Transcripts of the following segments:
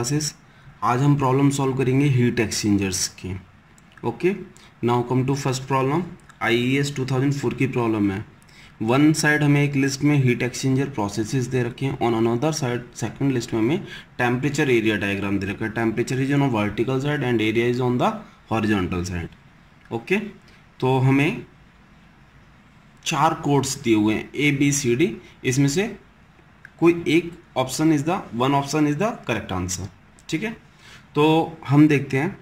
Classes. आज हम problem solve करेंगे हीट एक्सचेंजर्स की। Okay, now come to first problem. IES 2004 की प्रॉब्लम है। वन साइड हमें एक लिस्ट में हीट एक्सचेंजर प्रोसेसेस दे रखे हैं, on another side second list में हमें टेम्परेचर एरिया डायग्राम दे रखा है। Temperature is on vertical side and area is on the horizontal side. Okay, तो हमें 4 कोड्स दिए हुए हैं ABCD, इसमें से कोई एक option is the one option is the correct answer. ठीक है, तो हम देखते हैं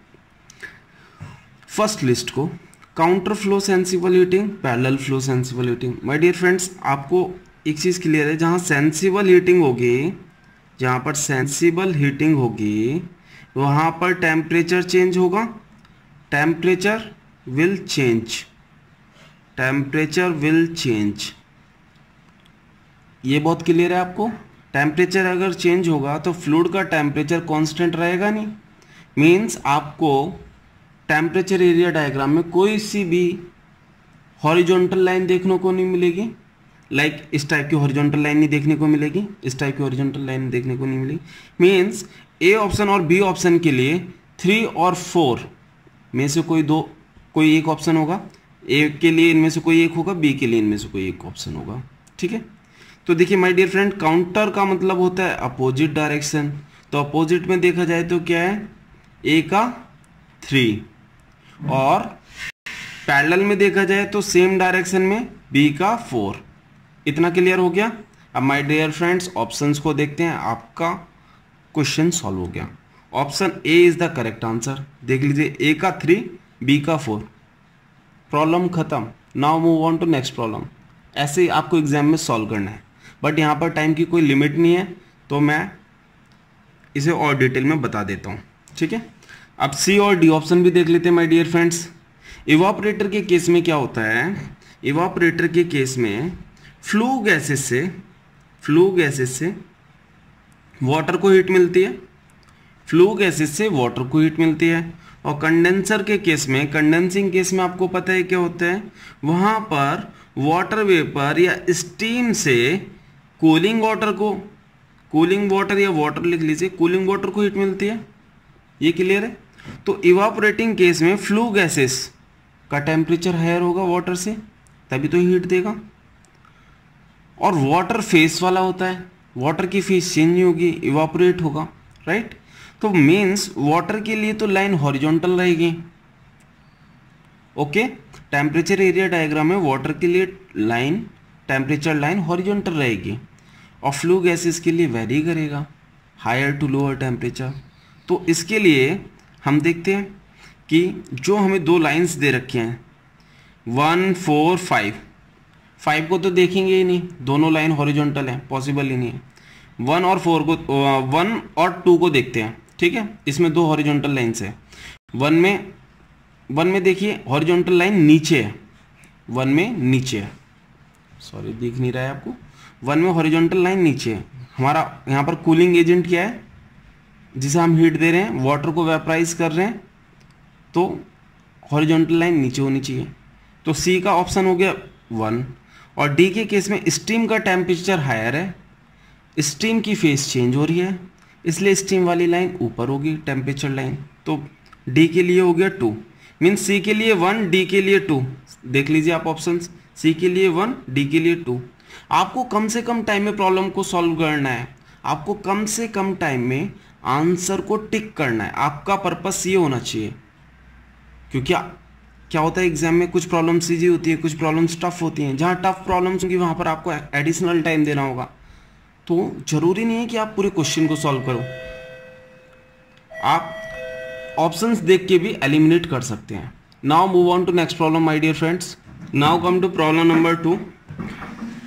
फर्स्ट लिस्ट को। Counter flow sensible heating, parallel flow sensible heating. My dear friends, आपको एक चीज़ क्लियर है, जहाँ सेंसिबल हीटिंग होगी, जहाँ पर सेंसिबल हीटिंग होगी वहाँ पर टेम्परेचर चेंज होगा, temperature will change, temperature will change. ये बहुत क्लियर है आपको। टेम्परेचर अगर चेंज होगा तो फ्लूइड का टेम्परेचर कांस्टेंट रहेगा नहीं। मींस आपको टेम्परेचर एरिया डायग्राम में कोई सी भी हॉरिजॉन्टल लाइन देखने को नहीं मिलेगी। लाइक इस टाइप की हॉरिजॉन्टल लाइन नहीं देखने को मिलेगी, इस टाइप की हॉरिजॉन्टल लाइन देखने को नहीं मिलेगी। मींस ए ऑप्शन और बी ऑप्शन के लिए 3 और 4 में से कोई एक ऑप्शन होगा। ए के लिए इनमें से कोई एक होगा, बी के लिए इनमें से कोई एक ऑप्शन होगा। ठीक है, तो देखिए माय डियर फ्रेंड, काउंटर का मतलब होता है अपोजिट डायरेक्शन। तो अपोजिट में देखा जाए तो क्या है, ए का 3, और पैरेलल में देखा जाए तो सेम डायरेक्शन में बी का 4। इतना क्लियर हो गया। अब माय डियर फ्रेंड्स ऑप्शंस को देखते हैं, आपका क्वेश्चन सॉल्व हो गया। Option A is the correct answer. देख लीजिए, ए का 3, बी का 4। प्रॉब्लम खत्म। Now move on to next problem. ऐसे ही आपको एग्जाम में सॉल्व करना है, बट यहाँ पर टाइम की कोई लिमिट नहीं है, तो मैं इसे और डिटेल में बता देता हूँ। ठीक है, अब सी और डी ऑप्शन भी देख लेते हैं माय डियर फ्रेंड्स। इवापोरेटर के केस में क्या होता है, इवापोरेटर के केस में फ्लू गैसेस से वाटर को हीट मिलती है, फ्लू गैसेस से वाटर को हीट मिलती है। और कंडेंसर के केस में, कंडेंसिंग केस में आपको पता है क्या होता है, वहाँ पर वाटर वेपर या स्टीम से कूलिंग वाटर को, कूलिंग वाटर या वाटर लिख लीजिए, कूलिंग वाटर को हीट मिलती है। ये क्लियर है। तो इवापोरेटिंग केस में फ्लू गैसेस का टेम्परेचर हायर होगा वाटर से, तभी तो हीट देगा। और वाटर फेस वाला होता है, वाटर की फेस चेंज नहीं होगी, इवापोरेट होगा, राइट। तो मीन्स वाटर के लिए तो लाइन हॉरिजॉन्टल रहेगी। ओके, टेम्परेचर एरिया डायग्राम में वाटर के लिए लाइन, टेम्परेचर लाइन हॉरिजॉन्टल रहेगी, और फ्लू गैसेस के लिए वेरी करेगा, हायर टू लोअर टेम्परेचर। तो इसके लिए हम देखते हैं कि जो हमें 2 लाइंस दे रखे हैं 1, 4, 5 को तो देखेंगे ही नहीं, दोनों लाइन हॉरिजॉन्टल है, पॉसिबल ही नहीं है। 1 और 4 को 1 और 2 को देखते हैं। ठीक है, इसमें 2 हॉरिजॉन्टल लाइन्स है। 1 में देखिए हॉरिजॉन्टल लाइन नीचे है, 1 में नीचे है, सॉरी दिख नहीं रहा है आपको। 1 में हॉरिजॉन्टल लाइन नीचे है। हमारा यहाँ पर कूलिंग एजेंट क्या है, जिसे हम हीट दे रहे हैं, वाटर को वेपराइज कर रहे हैं, तो हॉरिजॉन्टल लाइन नीचे होनी चाहिए। तो सी का ऑप्शन हो गया 1। और डी के केस में स्टीम का टेम्परेचर हायर है, स्टीम की फेस चेंज हो रही है, इसलिए स्टीम वाली लाइन ऊपर होगी टेम्परेचर लाइन। तो डी के लिए हो गया 2, मीन्स सी के लिए 1, डी के लिए 2। देख लीजिए आप ऑप्शन, सी के लिए 1, डी के लिए 2। आपको कम से कम टाइम में प्रॉब्लम को सॉल्व करना है, आपको कम से कम टाइम में आंसर को टिक करना है। आपका पर्पस ये होना चाहिए, क्योंकि क्या होता है एग्जाम में, कुछ प्रॉब्लम्स इजी होती है, कुछ प्रॉब्लम्स टफ होती हैं। जहाँ टफ प्रॉब्लम्स होंगी वहाँ पर आपको एडिशनल टाइम देना होगा। तो जरूरी नहीं है कि आप पूरे क्वेश्चन को सॉल्व करो, आप ऑप्शंस देख के भी एलिमिनेट कर सकते हैं। Now move on to next problem my dear friends. Now come to problem number 2।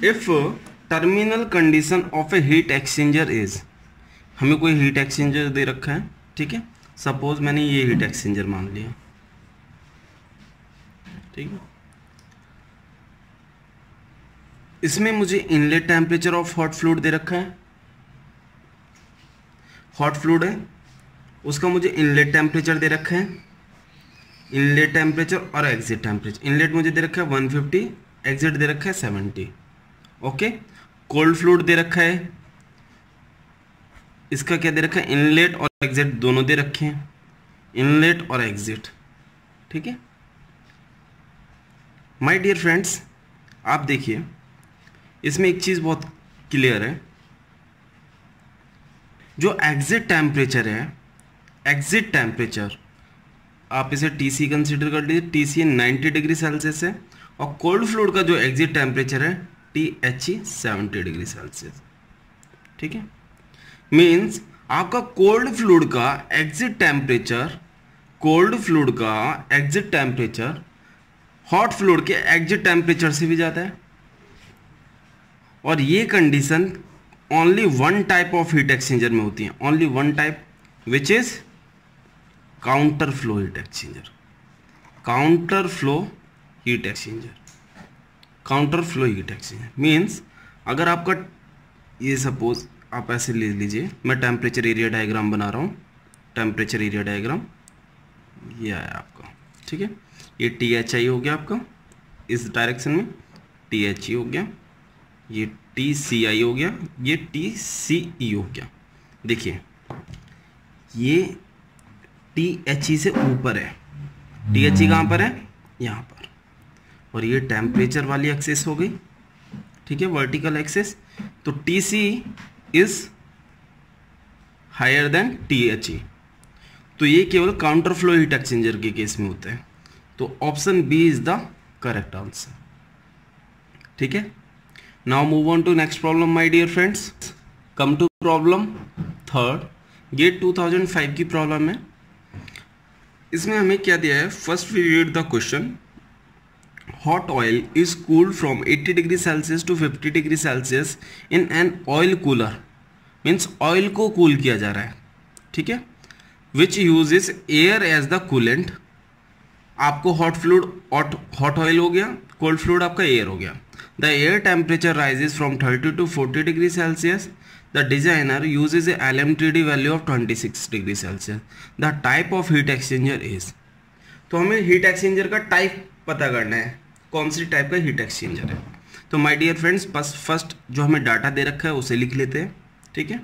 If terminal condition of a heat exchanger is, हमें कोई हीट एक्सचेंजर दे रखा है। ठीक है, सपोज मैंने ये हीट एक्सचेंजर मान लिया। ठीक है, इसमें मुझे inlet temperature of hot fluid दे रखा है। हॉट फ्लूइड है, उसका मुझे इनलेट टेम्परेचर दे रखा है, इनलेट टेम्परेचर और एग्जिट टेम्परेचर। इनलेट मुझे दे रखा है 150, एग्जिट दे रखा है 70। ओके, कोल्ड फ्लूइड दे रखा है इसका क्या दे रखा है, इनलेट और एग्जिट दोनों दे रखे हैं, इनलेट और एग्जिट, ठीक है। माय डियर फ्रेंड्स, आप देखिए इसमें एक चीज़ बहुत क्लियर है, जो एग्जिट टेम्परेचर है, एग्जिट टेम्परेचर आप इसे टीसी कंसीडर कर लीजिए, टीसी 90 डिग्री सेल्सियस है, और कोल्ड फ्लूइड का जो एग्जिट टेम्परेचर है टीएचई 70 डिग्री सेल्सियस, ठीक है। मीन्स आपका कोल्ड फ्लूइड का एग्जिट टेम्परेचर, कोल्ड फ्लूइड का एग्जिट टेम्परेचर हॉट फ्लूइड के एग्जिट टेम्परेचर से भी ज़्यादा है, और ये condition only one type of heat exchanger में होती है, only one type, which is counter flow heat exchanger, counter flow heat exchanger, counter flow heat exchanger. Means अगर आपका ये सपोज आप ऐसे ले लीजिए, मैं टेम्परेचर एरिया डायग्राम बना रहा हूँ, टेम्परेचर एरिया डायग्राम ये आया आपका, ठीक है। ये टी एच आई हो गया आपका, इस डायरेक्शन में टी एच ई हो गया, ये टी सी आई हो गया, ये टी सी ई हो गया। देखिए ये टी एच ई से ऊपर है, टी एच ई कहाँ पर है, यहाँ पर, और ये टेम्परेचर वाली एक्सेस हो गई, ठीक है, वर्टिकल एक्सेस। तो T C is higher than T H E, तो ये केवल काउंटर फ्लो हीट एक्सचेंजर के केस में होता है, तो option B is the correct answer, ठीक है। Now move on to next problem my dear friends, come to problem third, ये 2005 की प्रॉब्लम है। इसमें हमें क्या दिया है, first we read the question, hot oil is cooled from 80 degree Celsius to 50 degree Celsius in an oil cooler, means oil को cool किया जा रहा है, ठीक है, which uses air as the coolant. आपको हॉट फ्लूइड, हॉट ऑयल हो गया, कोल्ड फ्लूइड आपका एयर हो गया। The air temperature rises from 30 to 40 degree Celsius, the designer uses a LMTD value of 26 degree Celsius, the type of heat exchanger is. तो हमें heat exchanger का type पता करना है, कौन सी टाइप का हीट एक्सचेंजर है। तो माय डियर फ्रेंड्स, बस फर्स्ट जो हमें डाटा दे रखा है उसे लिख लेते हैं, ठीक है।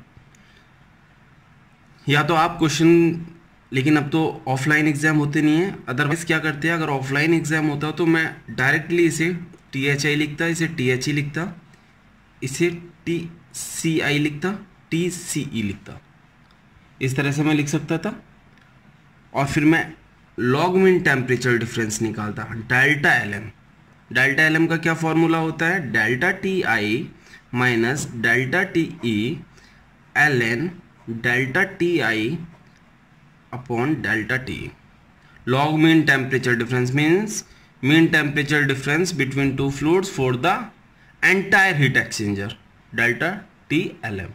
या तो आप क्वेश्चन, लेकिन अब तो ऑफलाइन एग्जाम होते नहीं है, अदरवाइज क्या करते हैं, अगर ऑफलाइन एग्जाम होता तो मैं डायरेक्टली इसे टी एच आई लिखता, इसे टी एच ई लिखता, इसे टी सी आई लिखता, टी सी ई लिखता, इस तरह से मैं लिख सकता था, और फिर मैं लॉग मीन टेम्परेचर डिफरेंस निकालता, delta L M. Delta L M का क्या फॉर्मूला होता है, delta T I minus delta T E L N delta T I upon delta T. Log mean temperature difference means mean temperature difference between two fluids for the entire heat exchanger, delta TLM।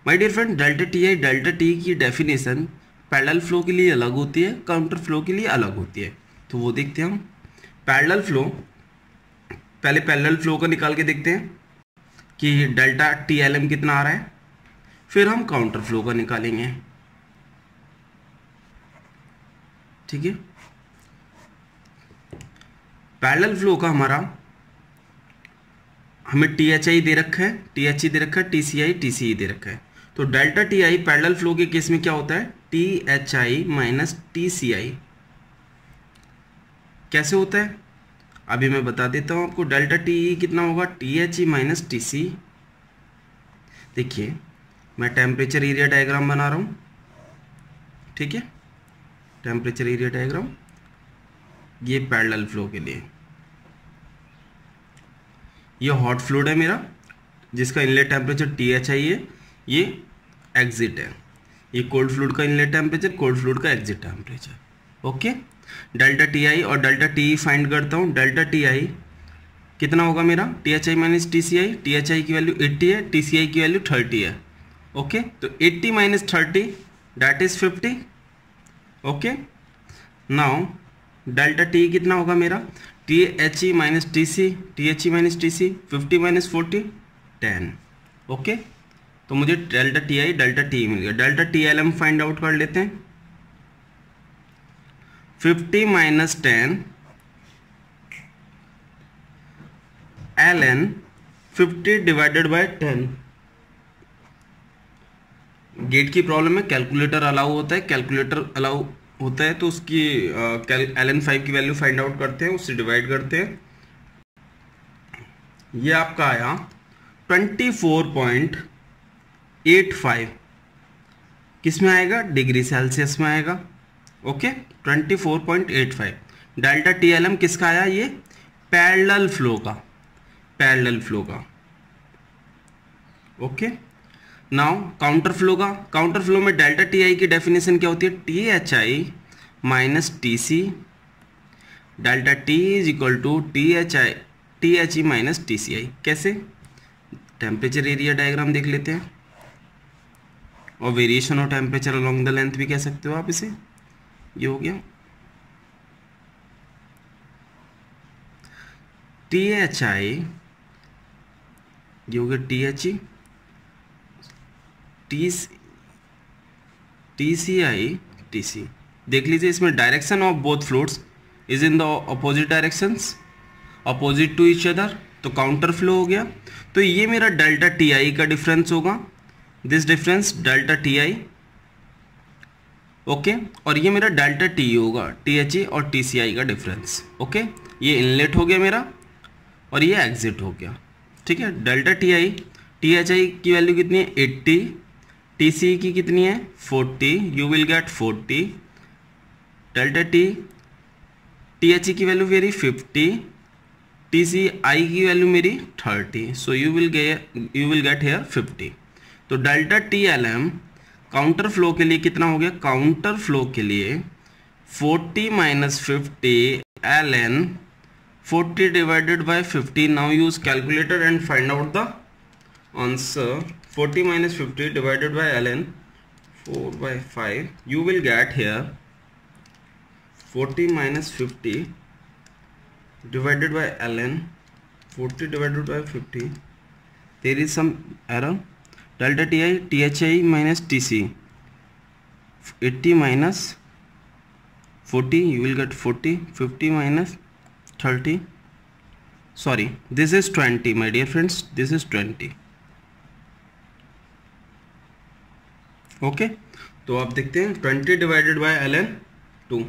My dear friend, delta TI delta T की definition parallel flow के लिए अलग होती है, counter flow के लिए अलग होती है, तो वो देखते हैं हम। पैरेलल फ्लो, पहले पैरेलल फ्लो का निकाल के देखते हैं कि डेल्टा TLM कितना आ रहा है, फिर हम काउंटर फ्लो का निकालेंगे, ठीक है। पैरेलल फ्लो का हमारा, हमें टी एच आई दे रखा है, टी एच ई दे रखा है, T C I T C ई दे रखा है। तो delta T I parallel flow के केस में क्या होता है, T H I minus T C I. कैसे होता है अभी मैं बता देता हूँ आपको। डेल्टा टी ई कितना होगा, T H E minus T C. देखिए मैं टेम्परेचर एरिया डायग्राम बना रहा हूँ, ठीक है, टेम्परेचर एरिया डायग्राम, ये पैरेलल फ्लो के लिए, ये हॉट फ्लूइड है मेरा जिसका इनलेट टेम्परेचर टी एच आई है, ये एग्जिट है, ये कोल्ड फ्लूइड का इनलेट टेम्परेचर, कोल्ड फ्लूइड का exit temperature, okay. Delta T आई और डेल्टा टी ई फाइंड करता हूँ। डेल्टा टी आई कितना होगा मेरा, T H I minus T C I, T H I की वैल्यू 80 है, टी सी आई की वैल्यू 30 है, ओके। तो 80 minus 30 that is 50, okay. Now delta T कितना होगा मेरा, T H E minus T C, T H E minus T C, 50 minus 40 10, okay. तो मुझे delta T I delta T मिल गया। Delta T L M find out कर लेते हैं। 50 minus 10 L N, 50 divided by 10, GATE की problem है, calculator allow होता है, कैलकुलेटर अलाउ होता है तो उसकी ln5 की वैल्यू फाइंड आउट करते हैं, उससे डिवाइड करते हैं। ये आपका आया 24.85, किस में आएगा, डिग्री सेल्सियस में आएगा। Okay 24.85। Delta T L M किसका आया, ये पैरेलल फ्लो का, पैरेलल फ्लो का। ओके नाउ काउंटर फ्लो का, काउंटर फ्लो में डेल्टा टी आई की डेफिनेशन क्या होती है, T H I minus T C, delta T is equal to T H E minus T C I. कैसे, temperature area diagram देख लेते हैं, और variation of temperature along the length भी कह सकते हो आप इसे। ये हो गया टी एच आई, ये हो गया T H E, T C I T C. देख लीजिए इसमें direction of both floats is in the opposite directions, opposite to each other, तो काउंटर फ्लो हो गया। तो ये मेरा डेल्टा टी आई का डिफरेंस होगा, this difference delta T I. Okay और ये मेरा डेल्टा टी होगा, टी एच ई और टी सी आई का डिफरेंस। ओके ये इनलेट हो गया मेरा और ये एग्जिट हो गया। ठीक है, delta T I, T H I की वैल्यू कितनी है 80, टी सी की कितनी है 40, you will gate 40। Delta T H ई की वैल्यू मेरी 50, टी सी आई की वैल्यू मेरी 30, so you will get here 50। तो delta T L M counter flow के लिए कितना हो गया, काउंटर फ्लो के लिए 40 minus 50 L N, 40 divided by 50। Now use calculator and find out the answer. 40 minus 50 divided by ln 4/5, you will get here 40 minus 50 divided by ln 40 divided by 50, there is some error, delta ti thi minus tc, 80 minus 40, you will get 40, 50 minus 30, sorry this is 20 my dear friends, this is 20। Okay तो आप देखते हैं 20 divided by ln 2,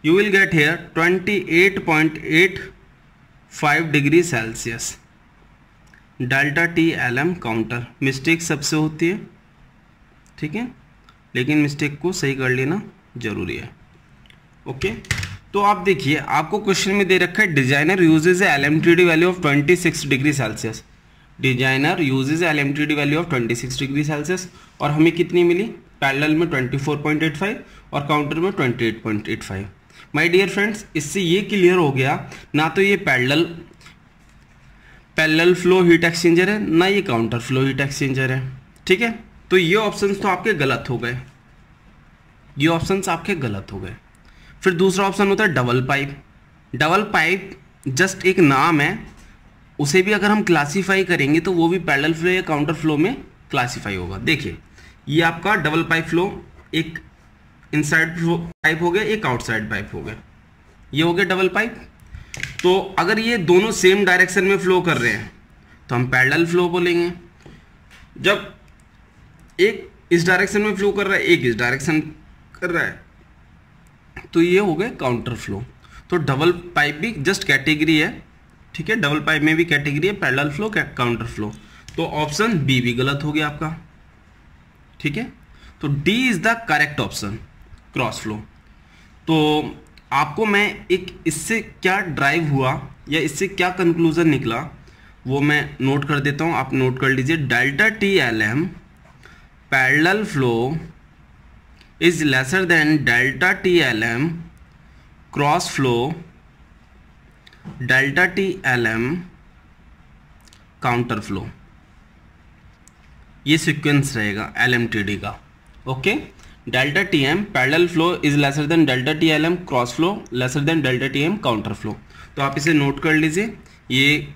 you will get here 28.85 degree Celsius. Delta T L M counter, mistake सबसे होती है, ठीक है, लेकिन मिस्टेक को सही कर लेना जरूरी है। ओके तो आप देखिए आपको क्वेश्चन में दे रखा है designer uses LMTD value of 26 degree Celsius, designer uses LMTD value of 26 degree Celsius, और हमें कितनी मिली, पैरेलल में 24.85 और काउंटर में 28.85। माय डियर फ्रेंड्स इससे ये क्लियर हो गया ना तो ये पैरेलल फ्लो हीट एक्सचेंजर है ना ये काउंटर फ्लो हीट एक्सचेंजर है। ठीक है, तो ये ऑप्शंस तो आपके गलत हो गए, ये ऑप्शंस आपके गलत हो गए। फिर दूसरा ऑप्शन होता है double pipe. Double pipe just एक नाम है, उसे भी अगर हम क्लासीफाई करेंगे तो वो भी पैरेलल फ्लो या काउंटर फ्लो में क्लासीफाई होगा। देखिए ये आपका डबल पाइप फ्लो, एक इनसाइड पाइप हो गया, एक आउटसाइड पाइप हो गया, ये हो गया डबल पाइप। तो अगर ये दोनों सेम डायरेक्शन में फ्लो कर रहे हैं तो हम पैरेलल फ्लो बोलेंगे। जब एक इस डायरेक्शन में फ्लो कर रहा है, एक इस डायरेक्शन कर रहा है, तो ये हो गए काउंटर फ्लो। तो डबल पाइप भी जस्ट कैटेगरी है, ठीक है, डबल पाइप में भी कैटेगरी है पैरेलल फ्लो काउंटर फ्लो। तो ऑप्शन बी भी गलत हो गया आपका। ठीक है, तो D is the correct option, cross flow. तो आपको मैं एक इससे क्या ड्राइव हुआ या इससे क्या कंक्लूजन निकला वो मैं नोट कर देता हूं, आप नोट कर लीजिए। Delta T L M parallel flow is lesser than delta T L M cross flow, delta T L M counter flow. ये सीक्वेंस रहेगा LMTD का। Okay, delta T M parallel flow is lesser than delta T L M cross flow lesser than delta T M counter flow. तो आप इसे note कर लीजिए, ये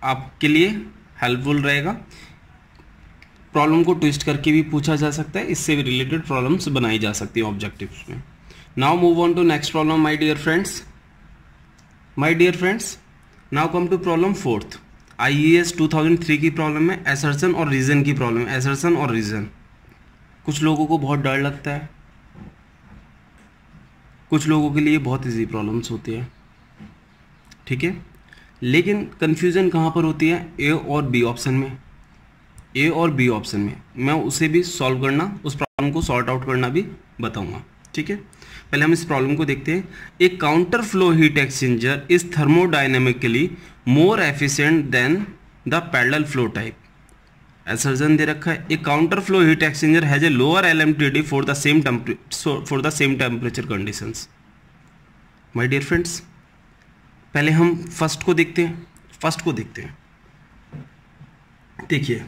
आपके लिए हेल्पफुल रहेगा। प्रॉब्लम को ट्विस्ट करके भी पूछा जा सकता है, इससे भी रिलेटेड प्रॉब्लम्स बनाई जा सकती है ऑब्जेक्टिव्स में। Now move on to next problem my dear friends. My dear friends now come to problem 4th, IES 2003 की प्रॉब्लम है, असर्शन और रीजन की प्रॉब्लम है, असर्शन और रीजन। कुछ लोगों को बहुत डर लगता है, कुछ लोगों के लिए बहुत इजी प्रॉब्लम्स होती है, ठीक है। लेकिन कन्फ्यूज़न कहाँ पर होती है, ए और बी ऑप्शन में, ए और बी ऑप्शन में। मैं उसे भी सॉल्व करना, उस प्रॉब्लम को सॉर्ट आउट करना भी बताऊंगा, ठीक है। पहले हम इस प्रॉब्लम को देखते हैं। A counter flow heat exchanger is thermodynamically more efficient than the parallel flow type. Assertion दे रखा है, a counter flow heat exchanger has a lower LMTD for the same temperature conditions. My dear friends, पहले हम first को देखते हैं। देखिए,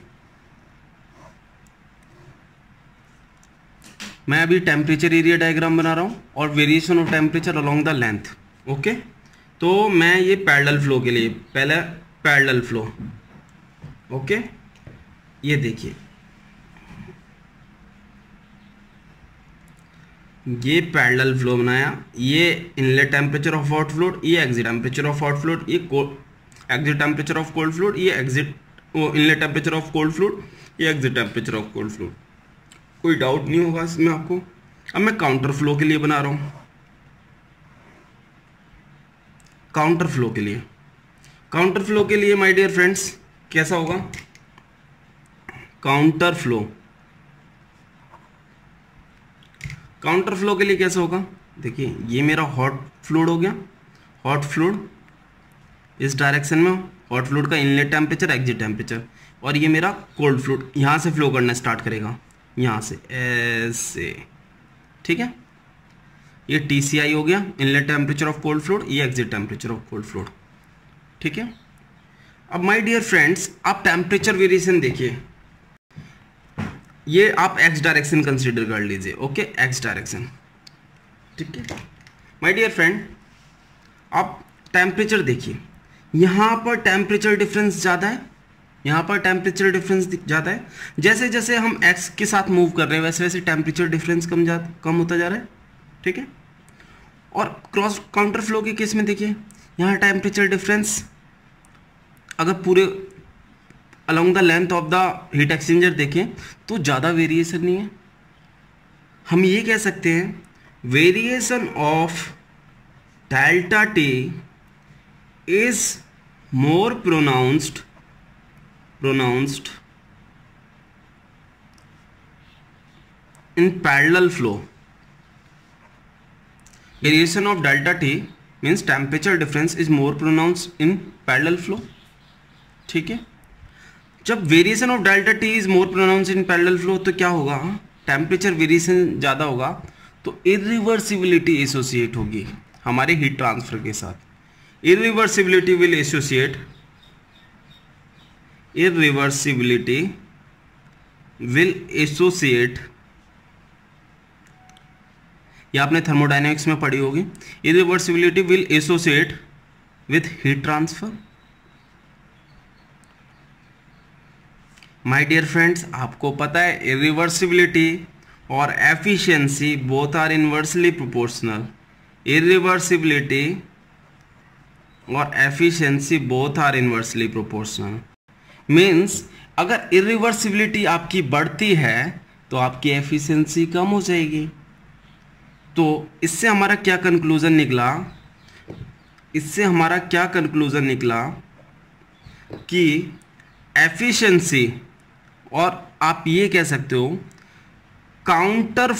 मैं अभी टेम्परेचर एरिया डायग्राम बना रहा हूँ और variation of temperature along the length, okay. तो मैं ये पैरेलल फ्लो के लिए, पहले पैरेलल फ्लो, ओके। ये देखिए, ये पैरेलल फ्लो बनाया, ये inlet temperature of hot fluid, ये exit temperature of hot fluid, ये exit temperature of cold fluid, ये inlet temperature of cold fluid, ये exit temperature of cold fluid. कोई डाउट नहीं होगा इसमें आपको। अब मैं काउंटर फ्लो के लिए बना रहा हूं, काउंटर फ्लो के लिए माय डियर फ्रेंड्स कैसा होगा, काउंटर फ्लो के लिए कैसा होगा। देखिए, ये मेरा हॉट फ्लूइड हो गया, हॉट फ्लूइड इस डायरेक्शन में, हॉट फ्लूइड का इनलेट टेम्परेचर, एग्जिट टेम्परेचर, और ये मेरा कोल्ड फ्लूइड यहां से फ्लो करना स्टार्ट करेगा, यहां से ऐसे, ठीक है। ये TCI हो गया, inlet temperature of cold fluid, ये exit temperature of cold fluid, ठीक है। अब माय डियर फ्रेंड्स, आप टेम्परेचर वेरिएशन देखिए, ये आप एक्स डायरेक्शन कंसीडर कर लीजिए, ओके, एक्स डायरेक्शन, ठीक है। माय डियर फ्रेंड, आप टेम्परेचर देखिए, यहाँ पर टेम्परेचर डिफरेंस ज़्यादा है, यहाँ पर टेम्परेचर डिफरेंस ज़्यादा है। जैसे जैसे हम एक्स के साथ मूव कर रहे हैं वैसे वैसे टेम्परेचर डिफरेंस कम होता जा रहा है, ठीक है। और क्रॉस काउंटर फ्लो के केस में देखिए, यहाँ टेम्परेचर डिफरेंस अगर पूरे along the length of the heat exchanger देखें तो ज़्यादा वेरिएशन नहीं है। हम ये कह सकते हैं variation of delta T is more pronounced in parallel flow. Variation of delta T means temperature difference is more pronounced in parallel flow, ठीक है। जब variation of delta T is more pronounce in parallel flow तो क्या होगा, temperature variation ज़्यादा होगा तो irreversibility associate होगी हमारे हीट ट्रांसफर के साथ। Irreversibility will associate, irreversibility will associate, ये आपने थर्मोडायनेमिक्स में पढ़ी होगी, irreversibility will associate with heat transfer. My dear friends, आपको पता है इरिवर्सिबिलिटी और efficiency both are inversely proportional. Irreversibility और efficiency both are inversely proportional means अगर इरिवर्सिबिलिटी आपकी बढ़ती है तो आपकी एफिशिएंसी कम हो जाएगी। तो इससे हमारा क्या कंक्लूजन निकला, कि एफिशिएंसी, और आप ये कह सकते हो counter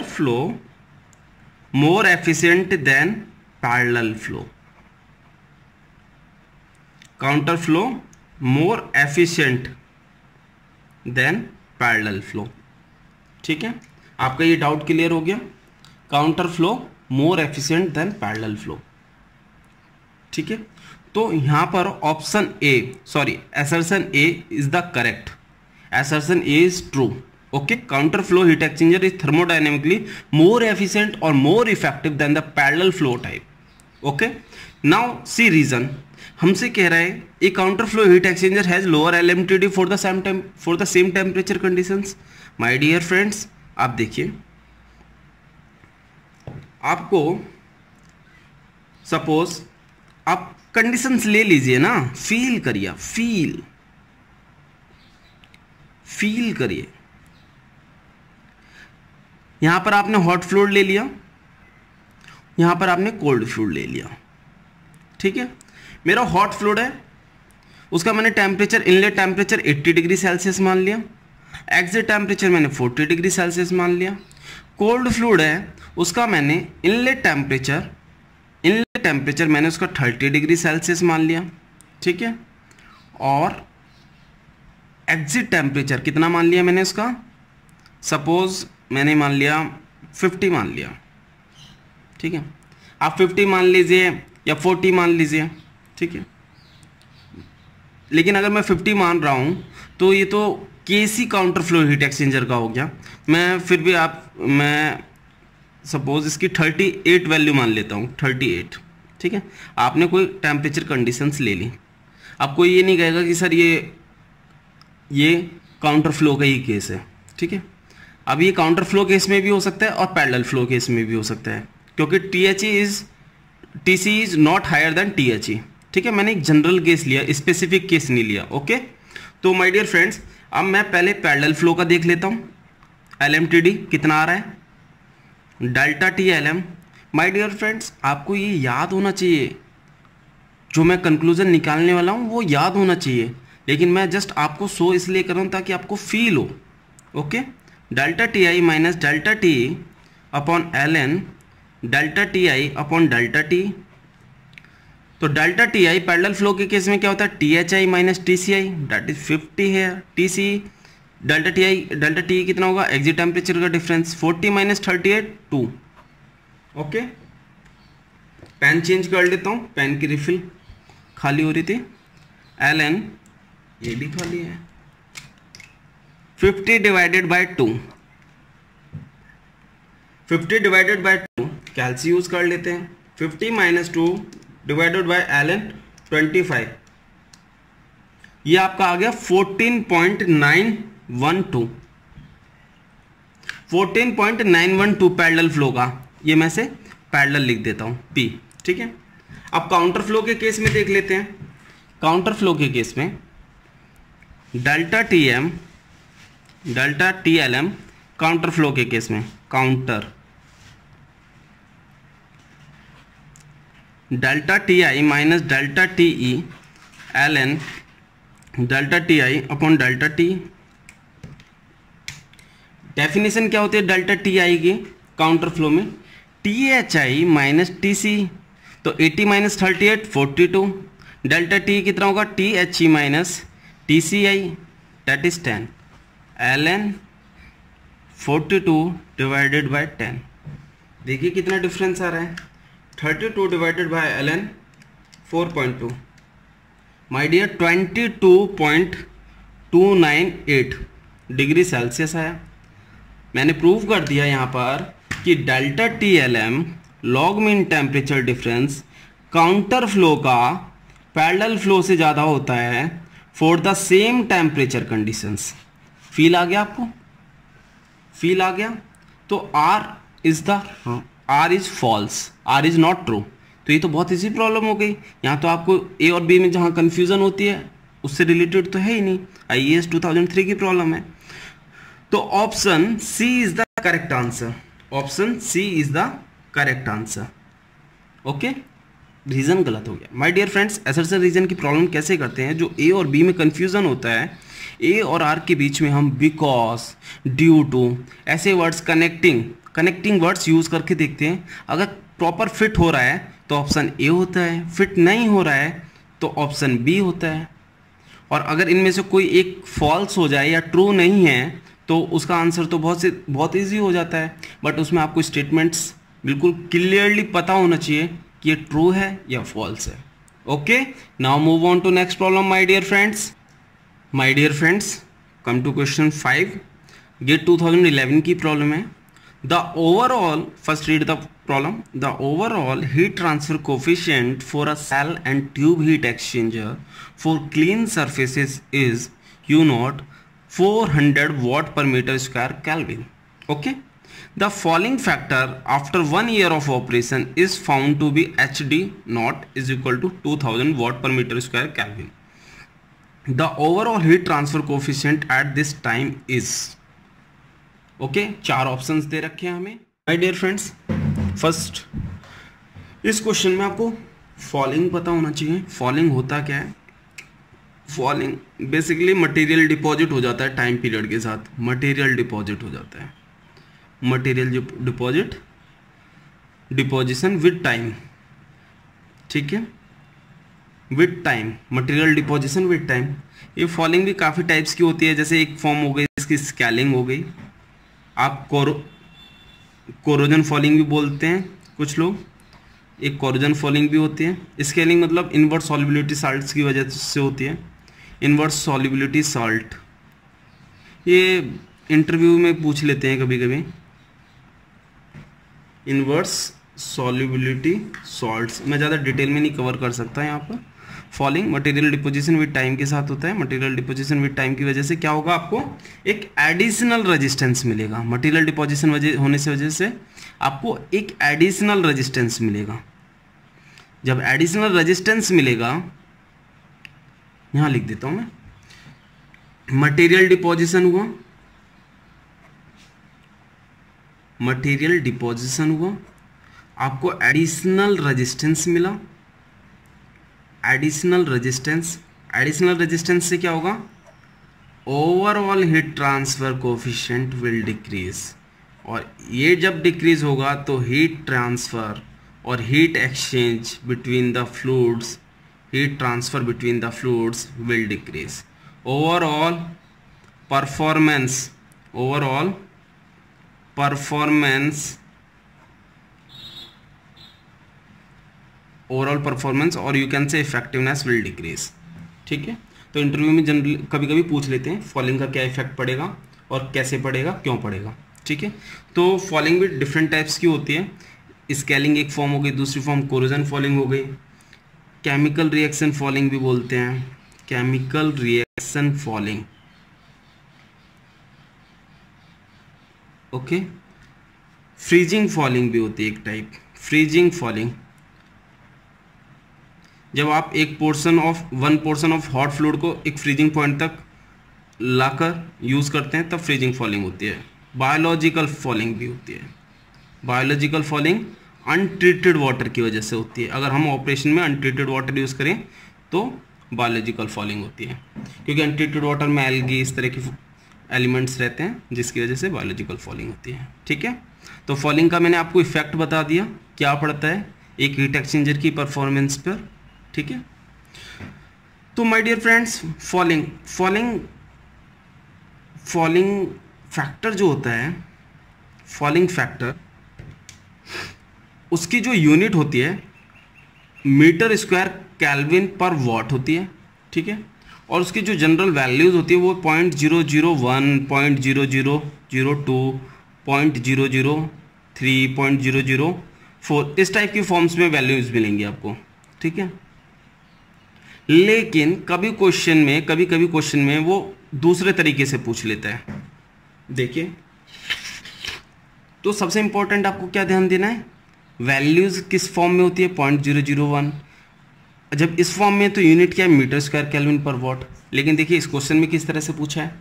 flow more efficient than parallel flow. Counter flow more efficient than parallel flow, ठीक है। आपका ये डाउट क्लियर हो गया, counter flow more efficient than parallel flow, ठीक है। तो यहां पर option A, assertion A is the correct, assertion A is true, okay. Counter flow heat exchanger is thermodynamically more efficient और more effective than the parallel flow type, okay. Now see reason, हमसे कह रहा है a counter flow heat exchanger has lower LMTD for the same temperature conditions. My dear friends, आप देखिए, आपको suppose आप conditions ले लीजिए ना, फील करिए, फील करिए। यहां पर आपने हॉट फ्लूइड ले लिया, यहां पर आपने कोल्ड फ्लूइड ले लिया, ठीक है। मेरा हॉट फ्लूइड है, उसका मैंने temperature, inlet temperature 80 degree Celsius मान लिया, एग्जिट टेम्परेचर मैंने 40 डिग्री सेल्सियस मान लिया। कोल्ड फ्लूइड है, उसका मैंने इनलेट टेम्परेचर मैंने उसका 30 डिग्री सेल्सियस मान लिया, ठीक है। और एग्जिट टेम्परेचर कितना मान लिया मैंने उसका, सपोज मैंने मान लिया 50 मान लिया, ठीक है। आप 50 मान लीजिए या 40 मान लीजिए, ठीक है। लेकिन अगर मैं 50 मान रहा हूँ तो ये तो केसी काउंटर फ्लो हीट एक्सचेंजर का हो गया। मैं सपोज इसकी 38 वैल्यू मान लेता हूँ, 38, ठीक है। आपने कोई टेम्परेचर कंडीशंस ले ली, आपको ये नहीं कहेगा कि सर ये काउंटर फ्लो का ही केस है, ठीक है। अब ये काउंटर फ्लो केस में भी हो सकता है और पैरेलल फ्लो केस में भी हो सकता है, क्योंकि TC is not higher than THE, ठीक है। मैंने एक जनरल केस लिया, स्पेसिफिक केस नहीं लिया, ओके। तो माय डियर फ्रेंड्स, अब मैं पहले पैरेलल फ्लो का देख लेता हूँ। LMTD कितना आ रहा है, delta TLM। My dear friends, आपको ये याद होना चाहिए, जो मैं कंक्लूजन निकालने वाला हूँ वो याद होना चाहिए, लेकिन मैं जस्ट आपको शो इसलिए कर रहा हूँ ताकि आपको फील हो, okay. Delta TI minus delta TE upon LN delta TI upon delta T। तो डेल्टा TI पैरेलल फ्लो के केस में क्या होता है, THI minus TCI, that is 50 है। TC डेल्टा TE कितना होगा, एग्जिट टेम्परेचर का difference 40 minus 38 2, okay. Pen change कर लेता हूँ, पेन की रिफिल खाली हो रही थी। LN ये भी खाली है, 50 divided by 2, 50 divided by 2 calci use कर लेते हैं। 50 माइनस 2 डिवाइडेड बाय LN 25, ये आपका आ गया 14.912, 14.912 पैरेलल फ्लो का। ये मैं से पैरेलल लिख देता हूं P, ठीक है। अब काउंटर फ्लो के केस में देख लेते हैं। काउंटर फ्लो के केस में delta TM delta TLM, counter flow के केस में counter delta TI minus delta TE LN delta TI upon delta T। Definition क्या होती है डेल्टा TI की काउंटर फ्लो में, THI माइनस TC, तो 80 माइनस 38 42, डेल्टा T कितना होगा, THE minus TCI that is 10, LN 42 divided by 10। देखिए कितना डिफरेंस आ रहा है, 32 divided by LN 4.2, my dear 22.298 degree Celsius आया। मैंने प्रूव कर दिया यहाँ पर कि delta TLM log mean temperature difference counter flow का पैरेलल फ्लो से ज़्यादा होता है for the same temperature conditions. Feel आ गया आपको, फील आ गया। तो R is false, R is not true. तो ये तो बहुत इजी प्रॉब्लम हो गई। यहाँ तो आपको A और B में जहाँ कन्फ्यूजन होती है उससे रिलेटेड तो है ही नहीं, IAS 2003 की प्रॉब्लम है। तो option C is the correct answer, option C is the correct answer, okay. Reason गलत हो गया। My dear friends, assertion reason की प्रॉब्लम कैसे करते हैं, जो A और B में कन्फ्यूजन होता है, A और R के बीच में हम बिकॉज, ड्यू टू ऐसे वर्ड्स कनेक्टिंग वर्ड्स यूज करके देखते हैं। अगर प्रॉपर फिट हो रहा है तो ऑप्शन A होता है, फिट नहीं हो रहा है तो ऑप्शन B होता है। और अगर इनमें से कोई एक फॉल्स हो जाए या ट्रू नहीं है तो उसका आंसर तो बहुत ईजी हो जाता है, बट उसमें आपको स्टेटमेंट्स बिल्कुल क्लियरली पता होना चाहिए कि ये ट्रू है या फॉल्स है, okay. Now move on to next problem my dear friends, come to question 5, GATE 2011 की प्रॉब्लम है। The overall, first read the problem, the overall heat transfer coefficient for a shell and tube heat exchanger for clean surfaces is U0 400 watt per meter square Kelvin, okay. The falling factor after 1 year of operation is found to be HD0 is equal to 2000 watt per meter square Kelvin. The overall heat transfer coefficient at this time is. Okay, 4 options दे रखे हैं हमें my dear friends. First, इस question में आपको falling पता होना चाहिए। फॉलिंग होता क्या है? फॉलिंग बेसिकली मटेरियल डिपॉजिट हो जाता है टाइम पीरियड के साथ। मटेरियल डिपॉजिट हो जाता है, material deposit, deposition with time, ठीक है, with time, material deposition with time. ये फॉलिंग भी काफ़ी टाइप्स की होती है, जैसे एक फॉर्म हो गई इसकी स्केलिंग हो गई, आप कोरोजन फॉलिंग भी बोलते हैं कुछ लोग, एक कोरोजन फॉलिंग भी होती है। स्केलिंग मतलब इनवर्स सॉल्युबिलिटी साल्ट्स की वजह से होती है, इनवर्स सॉल्युबिलिटी साल्ट। ये इंटरव्यू में पूछ लेते हैं कभी कभी, इनवर्स सॉल्युबिलिटी सॉल्ट्स। मैं ज़्यादा डिटेल में नहीं कवर कर सकता यहाँ पर। Falling material deposition with time के साथ होता है। मटेरियल डिपोजिशन विद टाइम की वजह से क्या होगा, आपको एक एडिशनल रेजिस्टेंस मिलेगा। मटेरियल डिपोजिशन होने से वजह से आपको एक एडिशनल रेजिस्टेंस मिलेगा। जब एडिशनल रेजिस्टेंस मिलेगा, यहाँ लिख देता हूँ मैं, मटेरियल डिपोजिशन हुआ, मटेरियल डिपोजिशन हुआ, आपको एडिशनल रेजिस्टेंस मिला। एडिशनल रेजिस्टेंस, एडिशनल रेजिस्टेंस से क्या होगा, overall heat transfer coefficient will decrease. और ये जब डिक्रीज होगा तो हीट ट्रांसफर और heat exchange between the fluids, heat transfer between the fluids will decrease. Overall performance, overall performance, overall performance और you can say effectiveness will decrease. ठीक है, तो इंटरव्यू में जनरली कभी कभी पूछ लेते हैं फॉलिंग का क्या इफेक्ट पड़ेगा और कैसे पड़ेगा, क्यों पड़ेगा। ठीक है, तो फॉलिंग भी डिफरेंट टाइप्स की होती है। स्केलिंग एक फॉर्म हो गई, दूसरी फॉर्म कोरोजन फॉलिंग हो गई। केमिकल रिएक्शन फॉलिंग भी बोलते हैं, chemical reaction falling. Okay, freezing falling भी होती है एक टाइप, फ्रीजिंग फॉलिंग। जब आप एक one portion of hot fluid को एक फ्रीजिंग पॉइंट तक लाकर यूज़ करते हैं तब फ्रीजिंग फॉलिंग होती है। बायोलॉजिकल फॉलिंग भी होती है। बायोलॉजिकल फॉलिंग अनट्रीटेड वाटर की वजह से होती है। अगर हम ऑपरेशन में अनट्रीटेड वाटर यूज़ करें तो बायोलॉजिकल फॉलिंग होती है, क्योंकि अनट्रीटेड वाटर में एल्गी इस तरह के एलिमेंट्स रहते हैं जिसकी वजह से बायोलॉजिकल फॉलिंग होती है। ठीक है, तो फॉलिंग का मैंने आपको इफेक्ट बता दिया, क्या पड़ता है एक हीट एक्सचेंजर की परफॉर्मेंस पर। ठीक है, तो my dear friends, fouling factor जो होता है, फॉलिंग फैक्टर, उसकी जो यूनिट होती है मीटर स्क्वायर केल्विन पर वॉट होती है। ठीक है, और उसकी जो जनरल वैल्यूज़ होती है वो 0.001, 0.0002, 0.003, 0.004 इस टाइप की फॉर्म्स में वैल्यूज़ मिलेंगी आपको। ठीक है, लेकिन कभी कभी क्वेश्चन में वो दूसरे तरीके से पूछ लेता है। देखिए, तो सबसे इंपॉर्टेंट आपको क्या ध्यान देना है, वैल्यूज़ किस फॉर्म में होती है, 0.001। जब इस फॉर्म में तो यूनिट क्या है, मीटर स्क्वायर केल्विन पर वॉट। लेकिन देखिए इस क्वेश्चन में किस तरह से पूछा है,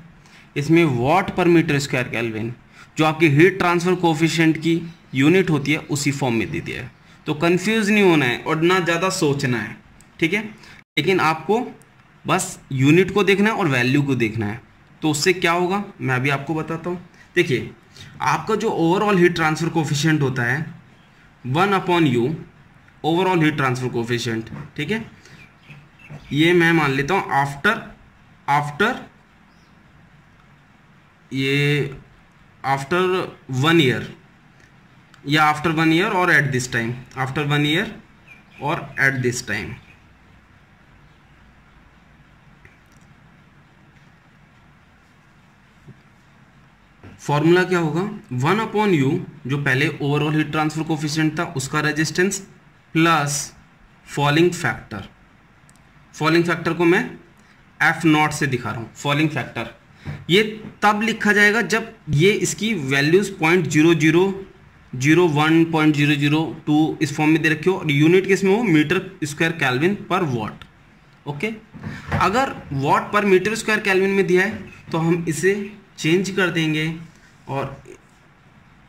इसमें what per metre square kelvin, जो आपकी हीट ट्रांसफर कोफिशिएंट की यूनिट होती है, उसी फॉर्म में दे दिया है। तो कंफ्यूज नहीं होना है और ना ज़्यादा सोचना है। ठीक है, लेकिन आपको बस यूनिट को देखना है और वैल्यू को देखना है। तो उससे क्या होगा मैं अभी आपको बताता हूँ। देखिए, आपका जो ओवरऑल हीट ट्रांसफर कोफिशिएंट होता है 1/U, overall heat transfer coefficient. ठीक है, ये मैं मान लेता हूँ आफ्टर 1 ईयर, या आफ्टर 1 ईयर और eight this time, after 1 year और एट दिस टाइम। फॉर्मूला क्या होगा, 1/U जो पहले ओवरऑल हीट ट्रांसफर कोफिशिएंट था उसका resistance plus falling factor. Falling factor को मैं F0 से दिखा रहा हूँ। फॉलिंग फैक्टर ये तब लिखा जाएगा जब ये इसकी वैल्यूज 0.0001, 0.002 इस फॉर्म में दे रखी हो और यूनिट किस में हो, मीटर स्क्वायर केल्विन पर वॉट। ओके। अगर what per metre square kelvin में दिया है तो हम इसे चेंज कर देंगे और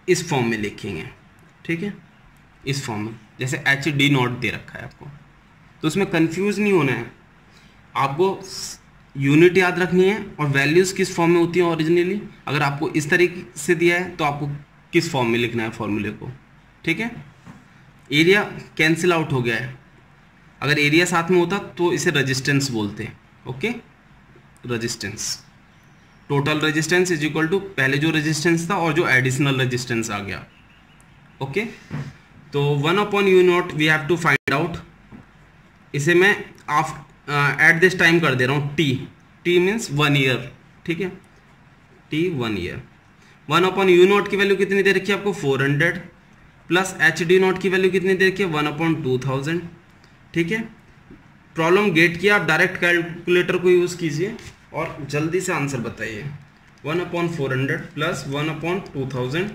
इस फॉर्म में लिखेंगे, ठीक है, इस फॉर्म में, जैसे एच डी नॉट दे रखा है आपको, तो उसमें कंफ्यूज नहीं होना है, आपको यूनिट याद रखनी है और वैल्यूज़ किस फॉर्म में होती हैं ओरिजिनली। अगर आपको इस तरीके से दिया है तो आपको किस फॉर्म में लिखना है फॉर्मूले को, ठीक है। एरिया कैंसिल आउट हो गया है, अगर एरिया साथ में होता तो इसे रेजिस्टेंस बोलते हैं, okay, resistance. Total resistance is equal to पहले जो रेजिस्टेंस था और जो एडिशनल रेजिस्टेंस आ गया, ओके। तो 1/u0 we have to find out, इसे मैं एट दिस टाइम कर दे रहा हूँ टी मीन्स 1 ईयर, ठीक है, टी 1 ईयर। 1/u0 की वैल्यू कितनी दे रखी है आपको 400 प्लस एच डी नॉट की वैल्यू कितनी दे रखी है 1/2000, ठीक है। प्रॉब्लम गेट किया, आप डायरेक्ट कैलकुलेटर को यूज़ कीजिए और जल्दी से आंसर बताइए। 1/400 प्लस 1/2000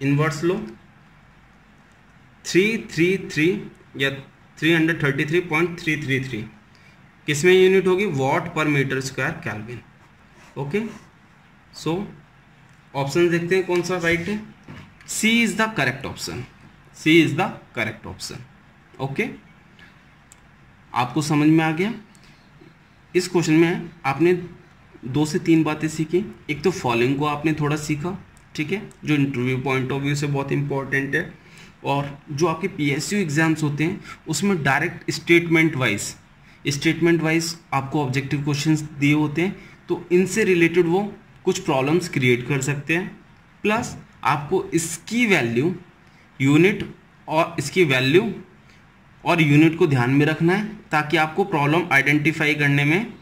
इनवर्स लो 333 या 333.333 किसमें यूनिट होगी, watt per metre square kelvin, okay. So option देखते हैं कौन सा राइट है। C is the correct option, C is the correct option, okay. आपको समझ में आ गया। इस क्वेश्चन में आपने 2 से 3 बातें सीखी। एक तो फॉलोइंग को आपने थोड़ा सीखा, ठीक है, जो इंटरव्यू पॉइंट ऑफ व्यू से बहुत इंपॉर्टेंट है, और जो आपके पीएसयू एग्जाम्स होते हैं उसमें डायरेक्ट स्टेटमेंट वाइज आपको ऑब्जेक्टिव क्वेश्चंस दिए होते हैं, तो इनसे रिलेटेड वो कुछ प्रॉब्लम्स क्रिएट कर सकते हैं। प्लस आपको इसकी वैल्यू यूनिट और यूनिट को ध्यान में रखना है, ताकि आपको प्रॉब्लम आइडेंटिफाई करने में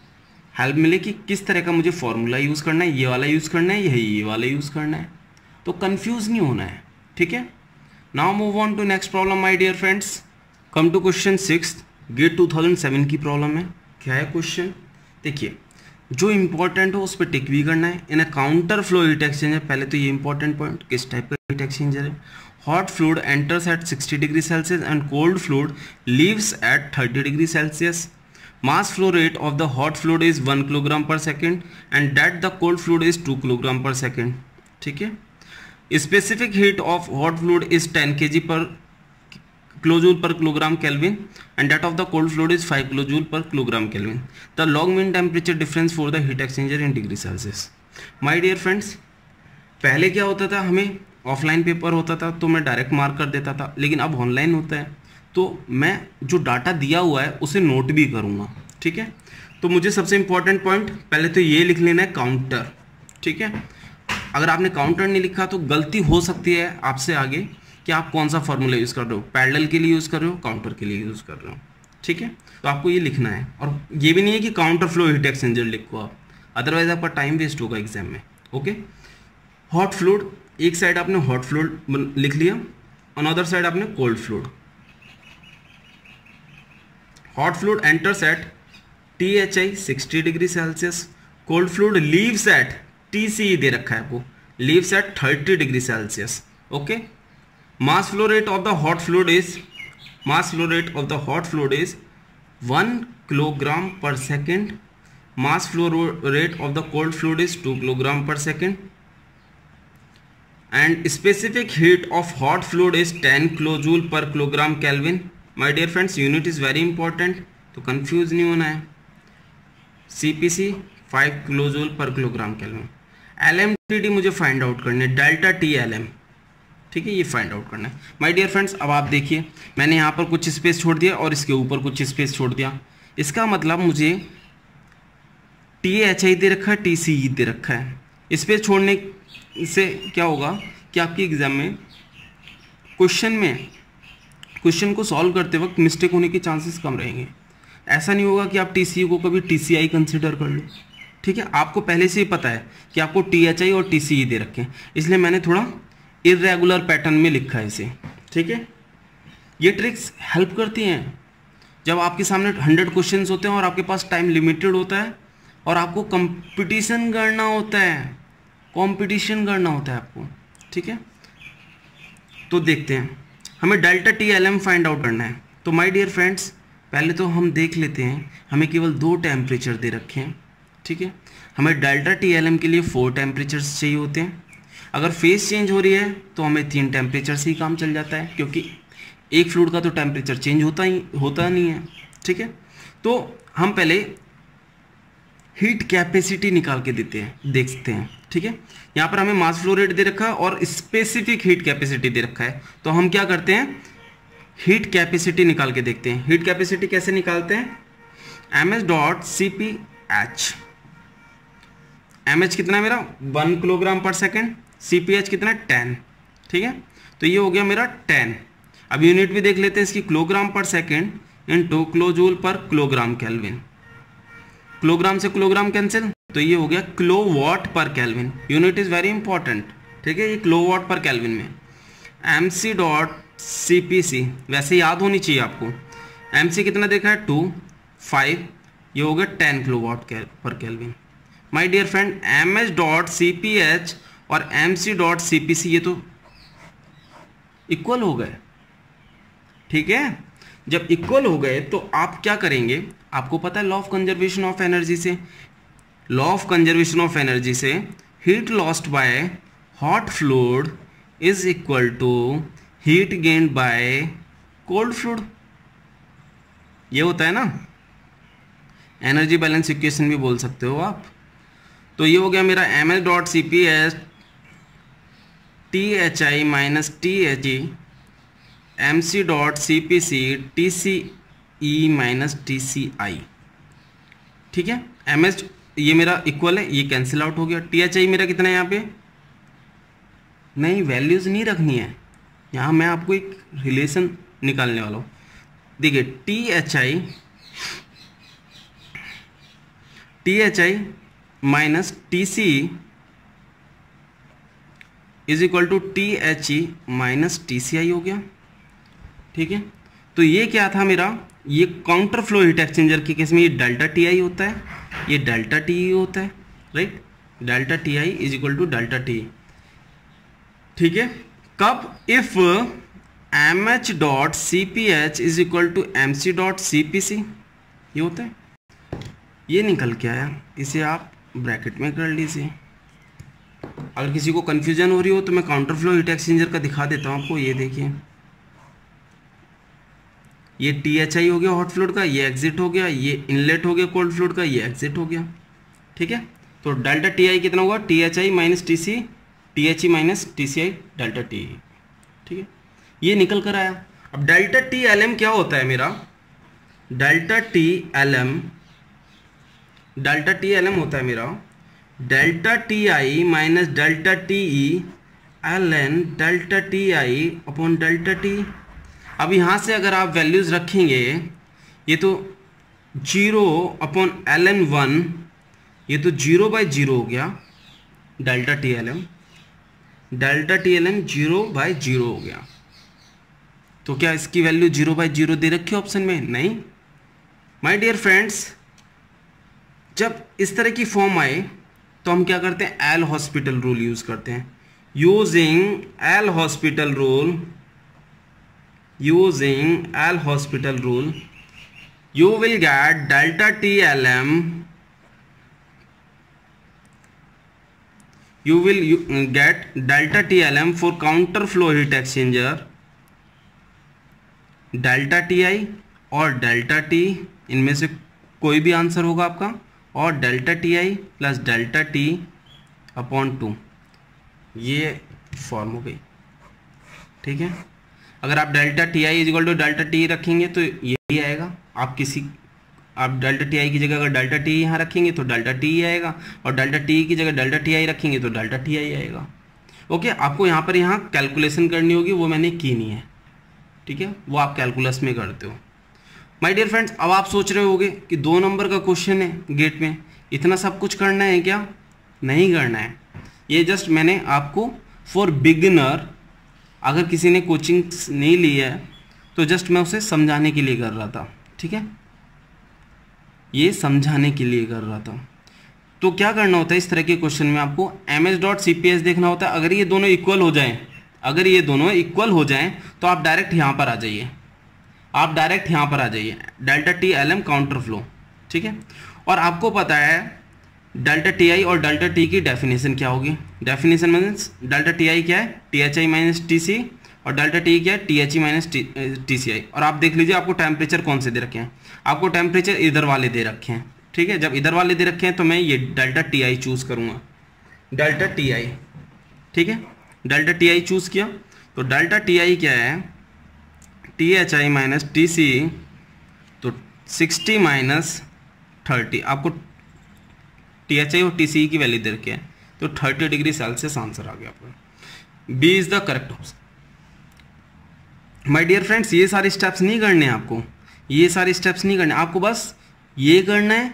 हेल्प मिले कि किस तरह का मुझे फॉर्मूला यूज़ करना है, ये वाला यूज़ करना है, ये वाला यूज़ करना है, तो कंफ्यूज नहीं होना है, ठीक है। Now move on to next problem my dear friends. Come to question 6, GATE 2007 की प्रॉब्लम है। क्या है क्वेश्चन, देखिए, जो इंपॉर्टेंट हो उस पर टिक भी करना है। In a counter flow heat exchanger, पहले तो ये इंपॉर्टेंट पॉइंट, किस टाइप का हीट एक्सचेंजर है। Hot fluid enters at 60 degree Celsius and cold fluid leaves at 30 degree Celsius. Mass flow rate of the hot fluid is 1 kilogram per second and that the cold fluid is 2 kilogram per second, ठीक है। Specific heat of hot fluid is 10 kg पर kilojule per kilogram Kelvin and that of the cold fluid is 5 kilojule per kilogram Kelvin. The log mean temperature difference for the heat exchanger in degree Celsius. My dear friends, पहले क्या होता था, हमें offline paper होता था तो मैं direct mark कर देता था, लेकिन अब ऑनलाइन होता है तो मैं जो डाटा दिया हुआ है उसे नोट भी करूँगा, ठीक है। तो मुझे सबसे इंपॉर्टेंट पॉइंट पहले तो ये लिख लेना है, काउंटर, ठीक है। अगर आपने काउंटर नहीं लिखा तो गलती हो सकती है आपसे आगे कि आप कौन सा फॉर्मूला यूज़ कर रहे हो, पैरेलल के लिए यूज़ कर रहे हो, काउंटर के लिए यूज़ कर रहे हो, ठीक है। तो आपको ये लिखना है, और ये भी नहीं है कि काउंटर फ्लो हीट एक्सचेंजर लिखो आप, अदरवाइज आपका टाइम वेस्ट होगा एग्जाम में, ओके। हॉट फ्लूइड, एक साइड आपने हॉट फ्लूइड लिख लिया, अनदर साइड आपने cold fluid. Hot fluid enters at THI 60 degree Celsius, cold fluid leaves at TCE दे रखा है आपको, leaves at 30 degree Celsius, okay. Mass flow rate of the hot fluid is 1 kilogram per second. Mass flow rate of the cold fluid is 2 kilogram per second. And specific heat of hot fluid is 10 kilojoule per kilogram Kelvin. My dear friends, unit is very important, तो confuse नहीं होना है। CPC 5 kilojoule per kilogram Kelvin. LMTD मुझे find out करना है, delta T LM, ठीक है, ये फाइंड आउट करना है। माय डियर फ्रेंड्स, अब आप देखिए, मैंने यहाँ पर कुछ स्पेस छोड़ दिया और इसके ऊपर कुछ स्पेस छोड़ दिया, इसका मतलब मुझे THI दे रखा है, TCE दे रखा है। स्पेस छोड़ने से क्या होगा कि आपके एग्जाम में क्वेश्चन को सॉल्व करते वक्त मिस्टेक होने के चांसेस कम रहेंगे। ऐसा नहीं होगा कि आप TCE को कभी TCI कंसिडर कर लो, ठीक है। आपको पहले से ही पता है कि आपको THI और TCE दे रखे हैं, इसलिए मैंने थोड़ा इरेगुलर पैटर्न में लिखा है इसे, ठीक है। ये ट्रिक्स हेल्प करती हैं जब आपके सामने 100 क्वेश्चंस होते हैं और आपके पास टाइम लिमिटेड होता है और आपको कंपटीशन करना होता है आपको, ठीक है। तो देखते हैं, हमें delta T LM find out करना है। तो माय डियर फ्रेंड्स, पहले तो हम देख लेते हैं, हमें केवल 2 टेम्परेचर दे रखे हैं, ठीक है। हमें डेल्टा टी एल एम के लिए 4 टेम्परेचर्स चाहिए होते हैं। अगर फेस चेंज हो रही है तो हमें 3 टेम्परेचर से ही काम चल जाता है, क्योंकि एक फ्लूइड का तो टेम्परेचर चेंज होता नहीं है, ठीक है। तो हम पहले हीट कैपेसिटी निकाल के देखते हैं, ठीक है। यहाँ पर हमें मास फ्लो रेट दे रखा है और स्पेसिफिक हीट कैपेसिटी दे रखा है, तो हम क्या करते हैं, हीट कैपेसिटी निकाल के देखते हैं। हीट कैपेसिटी कैसे निकालते हैं, M H dot C P H. M H कितना है मेरा 1 किलोग्राम पर सेकेंड, सी पी एच कितना है 10, ठीक है। तो ये हो गया मेरा 10। अब यूनिट भी देख लेते हैं इसकी, kilogram per second into kilo joule per kilogram kelvin. Kilogram से किलोग्राम कैंसिल, तो ये हो गया kilo watt per kelvin. Unit is very important, ठीक है। ये किलो वॉट पर केल्विन में M C dot C P C वैसे याद होनी चाहिए आपको। एम सी कितना देखा है 2, 5, ये हो गया 10 kilo watt per kelvin. My dear friend, M H dot C P H और M C dot C P C ये तो इक्वल हो गए, ठीक है। जब इक्वल हो गए तो आप क्या करेंगे, आपको पता है law of conservation of energy से, law of conservation of energy से heat lost by hot fluid is equal to heat gained by cold fluid, ये होता है ना, एनर्जी बैलेंस इक्वेशन भी बोल सकते हो आप। तो ये हो गया मेरा M H dot C P H T H I minus T H E M C dot C P C T C E minus T C I, ठीक है। एम एच ये मेरा इक्वल है, ये कैंसिल आउट हो गया। T H आई मेरा कितना है यहाँ पे, नहीं वैल्यूज़ नहीं रखनी है, यहाँ मैं आपको एक रिलेशन निकालने वाला हूँ। देखिए T H I minus T C is equal to T H E minus T C I हो गया, ठीक है। तो ये क्या था मेरा, ये काउंटर फ्लो हीट एक्सचेंजर के केस में ये डेल्टा टी आई होता है, ये डेल्टा टी ई होता है, right. Delta T I is equal to delta T, ठीक है। कब, if M H dot C P H is equal to M C dot C P C, ये होता है, ये निकल के आया, इसे आप ब्रैकेट में कर लीजिए। अगर किसी को कन्फ्यूजन हो रही हो तो मैं काउंटर फ्लो हीट एक्सचेंजर का दिखा देता हूँ आपको। ये देखिए, ये टी एच आई हो गया हॉट फ्लूइड का, ये एग्जिट हो गया, ये इनलेट हो गया कोल्ड फ्लूइड का, ये एग्जिट हो गया, ठीक है। तो डेल्टा टी आई कितना होगा, T H I minus T C, T H E minus T C I delta T, ठीक है। ये निकल कर आया। अब डेल्टा टी एल एम क्या होता है मेरा, डेल्टा टी एल एम होता है मेरा delta T I minus delta T E L N delta T I upon delta T. अब यहाँ से अगर आप वैल्यूज़ रखेंगे, ये तो 0 अपॉन एल एन 1, ये तो 0/0 हो गया, डेल्टा टी एल एम 0/0 हो गया। तो क्या इसकी वैल्यू 0/0 दे रखी है ऑप्शन में, नहीं। माय डियर फ्रेंड्स, जब इस तरह की फॉर्म आए तो हम क्या करते हैं, एल हॉस्पिटल रूल यूज करते हैं। Using L hospital rule you will get delta TLM, get delta TLM for counter flow heat exchanger, delta TI और डेल्टा T, इनमें से कोई भी आंसर होगा आपका, और delta TI plus delta T upon 2, ये फॉर्म हो गई, ठीक है। अगर आप delta TI is equal to delta T रखेंगे तो यही आएगा। आप डेल्टा TI की जगह अगर डेल्टा T यहाँ रखेंगे तो डेल्टा T आएगा, और डेल्टा T की जगह डेल्टा TI रखेंगे तो डेल्टा TI आएगा। ओके, आपको यहाँ कैलकुलेशन करनी होगी, वो मैंने की नहीं है, ठीक है, वो आप कैलकुलस में करते हो। माय डियर फ्रेंड्स, अब आप सोच रहे होगे कि 2 नंबर का क्वेश्चन है गेट में, इतना सब कुछ करना है क्या? नहीं करना है। ये जस्ट मैंने आपको फॉर बिगिनर, अगर किसी ने कोचिंग नहीं ली है तो जस्ट मैं उसे समझाने के लिए कर रहा था, ठीक है, ये समझाने के लिए कर रहा था। तो क्या करना होता है इस तरह के क्वेश्चन में, आपको ms.cps देखना होता है। अगर ये दोनों इक्वल हो जाएं, तो आप डायरेक्ट यहाँ पर आ जाइए। आप डायरेक्ट यहाँ पर आ जाइए, delta T L M counter flow, ठीक है। और आपको पता है डेल्टा टी आई और डेल्टा टी की डेफिनेशन क्या होगी। Definition means delta T I क्या है, T H I minus T C, और डेल्टा टी क्या है, T H E minus T C I. और आप देख लीजिए आपको टेम्परेचर कौन से दे रखे हैं, आपको टेम्परेचर इधर वाले दे रखे हैं, ठीक है। जब इधर वाले दे रखे हैं तो मैं ये डेल्टा टी आई चूज़ करूँगा, डेल्टा टी आई, ठीक है। डेल्टा टी आई चूज़ किया तो डेल्टा टी आई क्या है, T H I minus T C, तो 60 माइनस 30, आपको टी एच आई और टी सी की वैल्यू दे रखे हैं, तो 30 डिग्री सेल्सियस आंसर आ गया आपका। B is the correct option. My dear friends, ये सारे स्टेप्स नहीं करने हैं आपको, ये सारे स्टेप्स नहीं करने आपको, बस ये करना है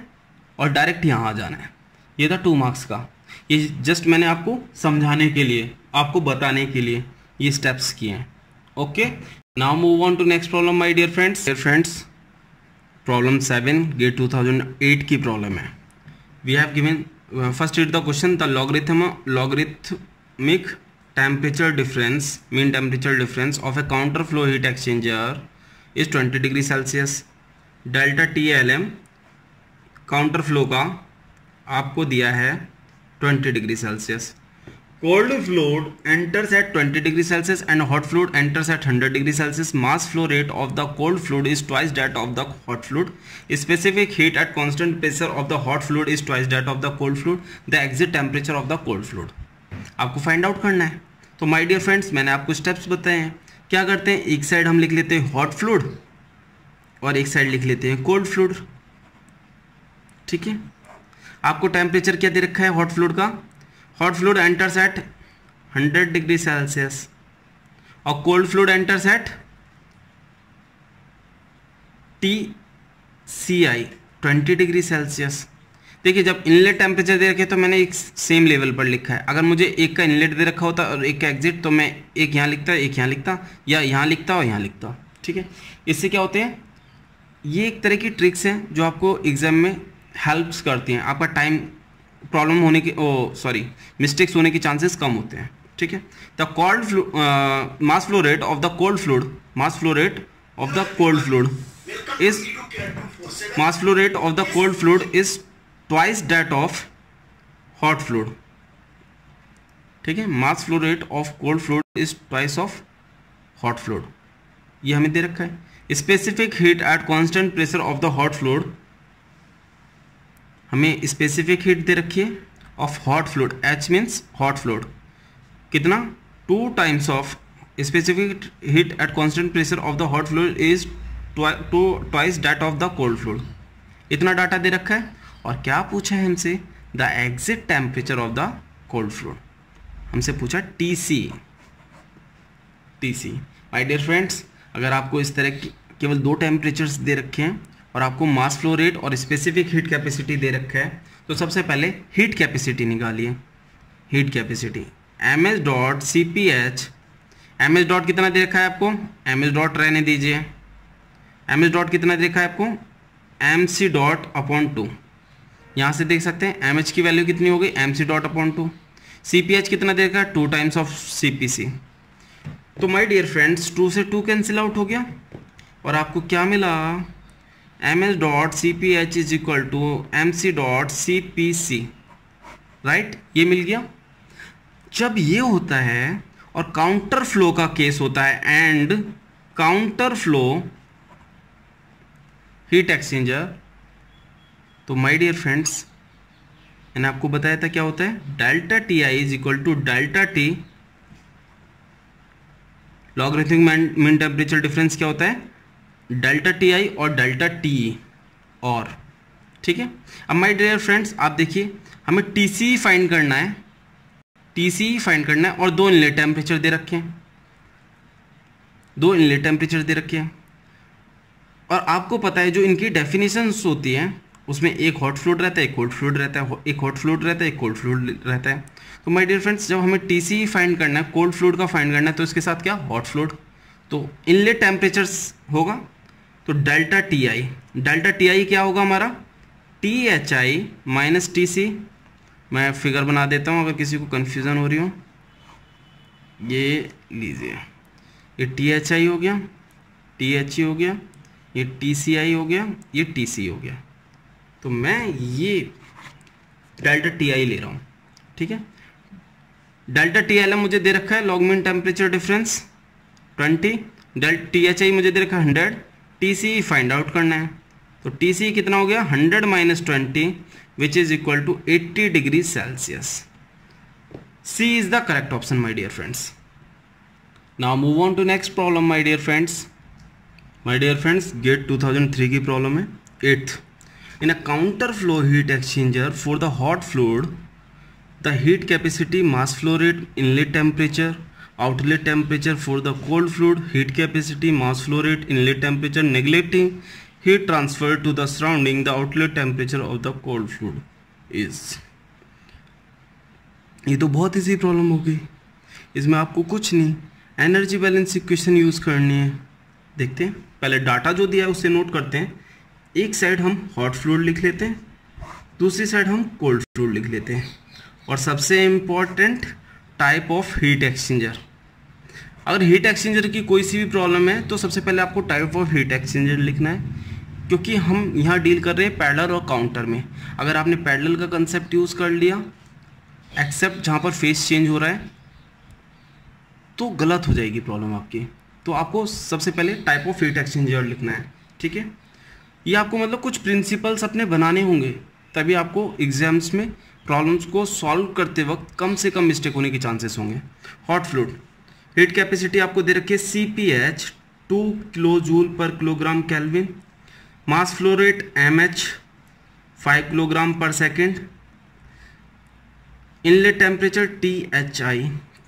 और डायरेक्ट यहाँ आ जाना है। ये था 2 मार्क्स का, ये जस्ट मैंने आपको समझाने के लिए, आपको बताने के लिए ये स्टेप्स किए हैं। Okay, now move on to next problem my dear friends. Dear friends, problem 7 GATE 2008 की प्रॉब्लम है। We have given first read the question, the logarithmic temperature difference, mean temperature difference of a counter flow heat exchanger is 20 degree Celsius. Delta T L M counter flow का आपको दिया है 20 degree Celsius. Cold fluid enters at 20 degree Celsius and hot fluid enters at 100 degree Celsius. Mass flow rate of the cold fluid is twice that of the hot fluid. Specific heat at constant pressure of the hot fluid is twice that of the cold fluid. The exit temperature of the cold fluid. आपको find out करना है। तो my dear friends, मैंने आपको steps बताए हैं। क्या करते हैं, एक साइड हम लिख लेते हैं हॉट फ्लूइड और एक साइड लिख लेते हैं कोल्ड फ्लूइड, ठीक है। आपको टेम्परेचर क्या दे रखा है हॉट फ्लूइड का, hot fluid enters at 100 degree Celsius और cold fluid enters at TCI 20 degree Celsius. देखिए, जब इनलेट टेम्परेचर दे रखे तो मैंने एक सेम लेवल पर लिखा है। अगर मुझे एक का इनलेट दे रखा होता और एक का एग्जिट, तो मैं एक यहाँ लिखता, एक यहाँ लिखता, या यहाँ लिखता और यहाँ लिखता, ठीक है। इससे क्या होते हैं, ये एक तरह की ट्रिक्स हैं जो आपको एग्जाम में हेल्प्स करती हैं। आपका टाइम प्रॉब्लम होने की मिस्टेक्स होने के चांसेस कम होते हैं, ठीक है। The cold mass flow rate of the cold fluid, mass flow rate of the cold fluid is, mass flow rate of the cold fluid is twice that of hot fluid, ठीक है। मास flow rate of cold fluid is twice of hot fluid, ये हमें दे रखा है। Specific heat at constant pressure of the hot fluid, हमें specific heat दे रखी है of hot fluid, H means hot fluid, कितना 2 times of specific heat at constant pressure of the hot fluid is twice that of the cold fluid. इतना data दे रखा है। और क्या पूछा है हमसे, the exit temperature of the cold fluid, हमसे पूछा TC। माय डियर फ्रेंड्स, अगर आपको इस तरह की केवल 2 टेम्परेचर्स दे रखे हैं और आपको मास फ्लो रेट और स्पेसिफिक हीट कैपेसिटी दे रखा है, तो सबसे पहले हीट कैपेसिटी निकालिए। हीट कैपेसिटी MS डॉट CPH, MS डॉट कितना दे रखा है आपको, MS डॉट रहने दीजिए, MS डॉट कितना दे रखा है आपको, MC डॉट अपॉन 2, यहाँ से देख सकते हैं MH की वैल्यू कितनी हो गई, MC डॉट अपॉन 2। CPH कितना देगा, 2 टाइम्स ऑफ CPC। तो माय डियर फ्रेंड्स, 2 से 2 कैंसिल आउट हो गया और आपको क्या मिला, MS डॉट CPH is equal to MC dot CPC, right, ये मिल गया। जब ये होता है और काउंटर फ्लो का केस होता है, and counter flow heat exchanger, तो माय डियर फ्रेंड्स, मैंने आपको बताया था क्या होता है, delta T I is equal to delta T, logarithmic mean temperature difference क्या होता है, डेल्टा टी आई और डेल्टा टी, और ठीक है। अब माय डियर फ्रेंड्स, आप देखिए, हमें TC फाइंड करना है, TC फाइंड करना है, और 2 इनलेट टेम्परेचर दे रखे हैं, 2 इनलेट टेम्परेचर दे रखे हैं। और आपको पता है जो इनकी डेफिनेशंस होती हैं उसमें एक हॉट फ्लूइड रहता है, एक कोल्ड फ्लूइड रहता है, एक हॉट फ्लूइड रहता है, एक कोल्ड फ्लूइड रहता है। तो माय डियर फ्रेंड्स, जब हमें TC फाइंड करना है, कोल्ड फ्लूइड का फाइंड करना है, तो इसके साथ क्या, हॉट फ्लूइड, तो इनलेट टेम्परेचर्स होगा, तो डेल्टा टी आई क्या होगा हमारा, THI माइनस TC। मैं फिगर बना देता हूँ अगर किसी को कन्फ्यूज़न हो रही हो, ये लीजिए, ये THI हो गया, THE हो गया, ये TCI हो गया, ये TC हो गया, तो मैं ये डेल्टा TI ले रहा हूँ, ठीक है। डेल्टा TLM मुझे दे रखा है log mean temperature difference 20, delta THI मुझे दे रखा है 100, TCE फाइंड आउट करना है, तो TCE कितना हो गया 100 माइनस 20 which is equal to 80 degree Celsius. C is the correct option my dear friends. Now move on to next problem my dear friends. My dear friends, GATE 2003 की problem है 8th. In a counter flow heat exchanger for the hot fluid, the heat capacity, mass flow rate, inlet temperature, outlet temperature for the cold fluid, heat capacity, mass flow rate, inlet temperature, neglecting heat transfer to the surrounding, the outlet temperature of the cold fluid is. ये तो बहुत easy problem हो गई, इसमें आपको कुछ नहीं, energy balance equation use करनी है। देखते हैं, पहले डाटा जो दिया है उसे नोट करते हैं। एक साइड हम हॉट फ्लूइड लिख लेते हैं, दूसरी साइड हम कोल्ड फ्लूइड लिख लेते हैं, और सबसे important type of heat exchanger. अगर हीट एक्सचेंजर की कोई सी भी प्रॉब्लम है तो सबसे पहले आपको टाइप ऑफ हीट एक्सचेंजर लिखना है, क्योंकि हम यहाँ डील कर रहे हैं पैरेलल और काउंटर में। अगर आपने पैरेलल का कंसेप्ट यूज़ कर लिया एक्सेप्ट जहाँ पर फेस चेंज हो रहा है तो गलत हो जाएगी प्रॉब्लम आपकी। तो आपको सबसे पहले टाइप ऑफ हीट एक्सचेंजर लिखना है, ठीक है। ये आपको मतलब कुछ प्रिंसिपल्स अपने बनाने होंगे, तभी आपको एग्जाम्स में प्रॉब्लम्स को सॉल्व करते वक्त कम से कम मिस्टेक होने के चांसेस होंगे। हॉट फ्लूइड हीट कैपेसिटी आपको दे रखी है CPH 2 kilo joule per kilogram kelvin, mass flow rate MH 5 kilogram per second, inlet temperature THI